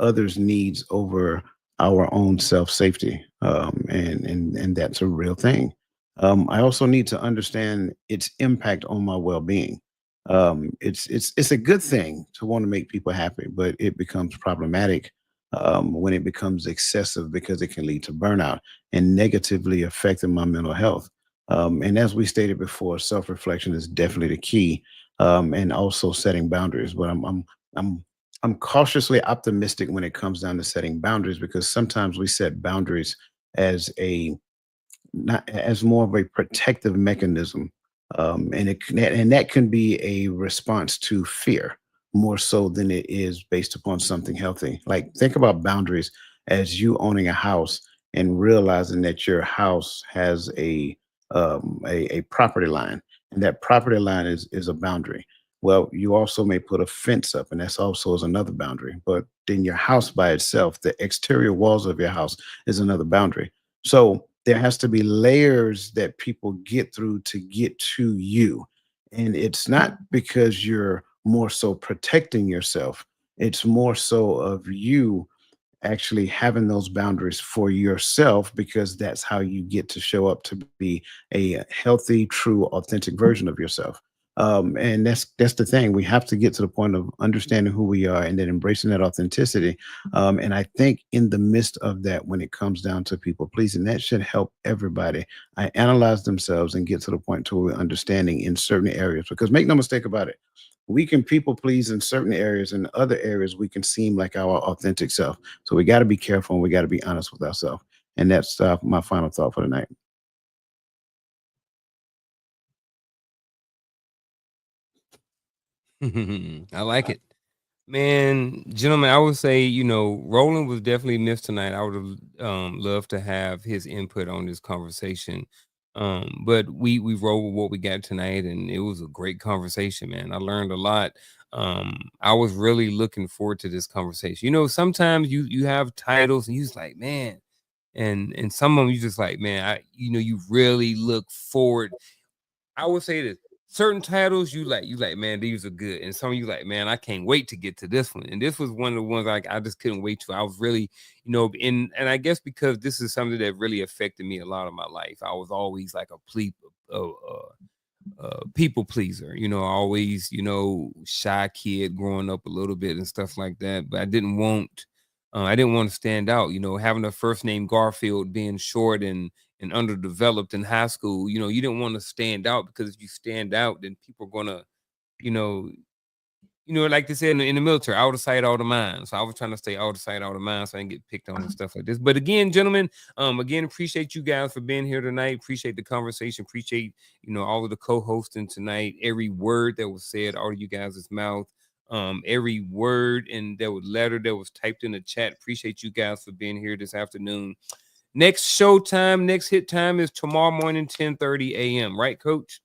D: others' needs over our own self safety, and that's a real thing. I also need to understand its impact on my well being. It's a good thing to want to make people happy, but it becomes problematic when it becomes excessive, because it can lead to burnout and negatively affecting my mental health. And as we stated before, self reflection is definitely the key, and also setting boundaries. But I'm I'm cautiously optimistic when it comes down to setting boundaries, because sometimes we set boundaries as a not as more of a protective mechanism, and that can be a response to fear more so than it is based upon something healthy. Like, think about boundaries as you owning a house and realizing that your house has a property line, and that property line is a boundary. Well, you also may put a fence up, and that's also is another boundary. But then your house by itself, the exterior walls of your house, is another boundary. So there has to be layers that people get through to get to you. And it's not because you're more so protecting yourself, it's more so of you actually having those boundaries for yourself, because that's how you get to show up to be a healthy, true, authentic version of yourself. And that's the thing. We have to get to the point of understanding who we are and then embracing that authenticity. And I think in the midst of that, when it comes down to people pleasing, that should help everybody analyze themselves and get to the point to where we're understanding in certain areas. Because make no mistake about it, we can people please in certain areas, and other areas we can seem like our authentic self. So we got to be careful, and we got to be honest with ourselves. And that's my final thought for the night.
B: I like it. Man, gentlemen, I would say, Roland was definitely missed tonight. I would have loved to have his input on this conversation. But we rolled with what we got tonight, and it was a great conversation, man. I learned a lot. I was really looking forward to this conversation. Sometimes you have titles and you just like, man, and some of them you just like, man, you really look forward. I would say this: certain titles you like, man, these are good, and some of you like, man, I can't wait to get to this one. And this was one of the ones like I just couldn't wait to. I was really, and I guess because this is something that really affected me a lot of my life. I was always like people pleaser, always, shy kid growing up a little bit and stuff like that. But I didn't want to stand out, having a first name Garfield, being short and underdeveloped in high school. You didn't want to stand out, because if you stand out, then people are gonna, you know, like they said in the military, out of sight, out of mind. So I was trying to stay out of sight, out of mind, so I didn't get picked on and stuff like this. But again, gentlemen, again, appreciate you guys for being here tonight. Appreciate the conversation. Appreciate, all of the co-hosting tonight. Every word that was said out of you guys' mouth. Every word and letter that was typed in the chat. Appreciate you guys for being here this afternoon. Next show time, next hit time is tomorrow morning, 10:30 a.m. Right, Coach?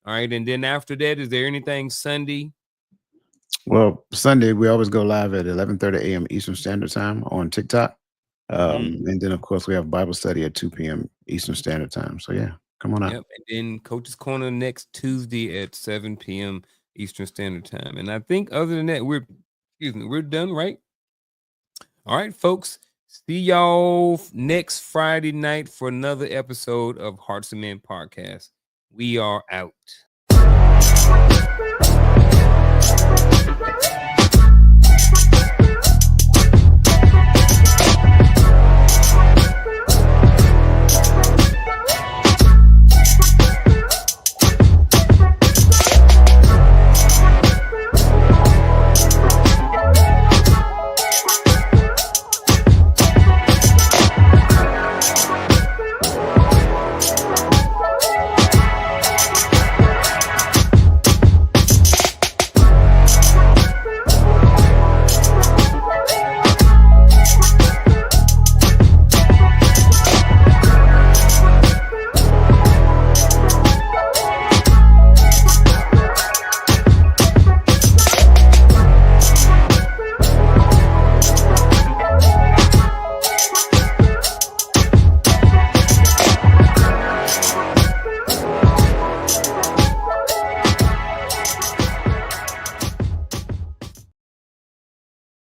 B: All right. And then after that, is there anything Sunday?
D: Well, Sunday, we always go live at 11:30 a.m. Eastern Standard Time on TikTok. And then, of course, we have Bible study at 2 p.m. Eastern Standard Time. So, yeah, come on out.
B: Yep. And then Coach's Corner next Tuesday at 7 p.m. Eastern Standard Time. And I think other than that, we're done, right? All right, folks. See y'all next Friday night for another episode of Hearts of Men Podcast. We are out.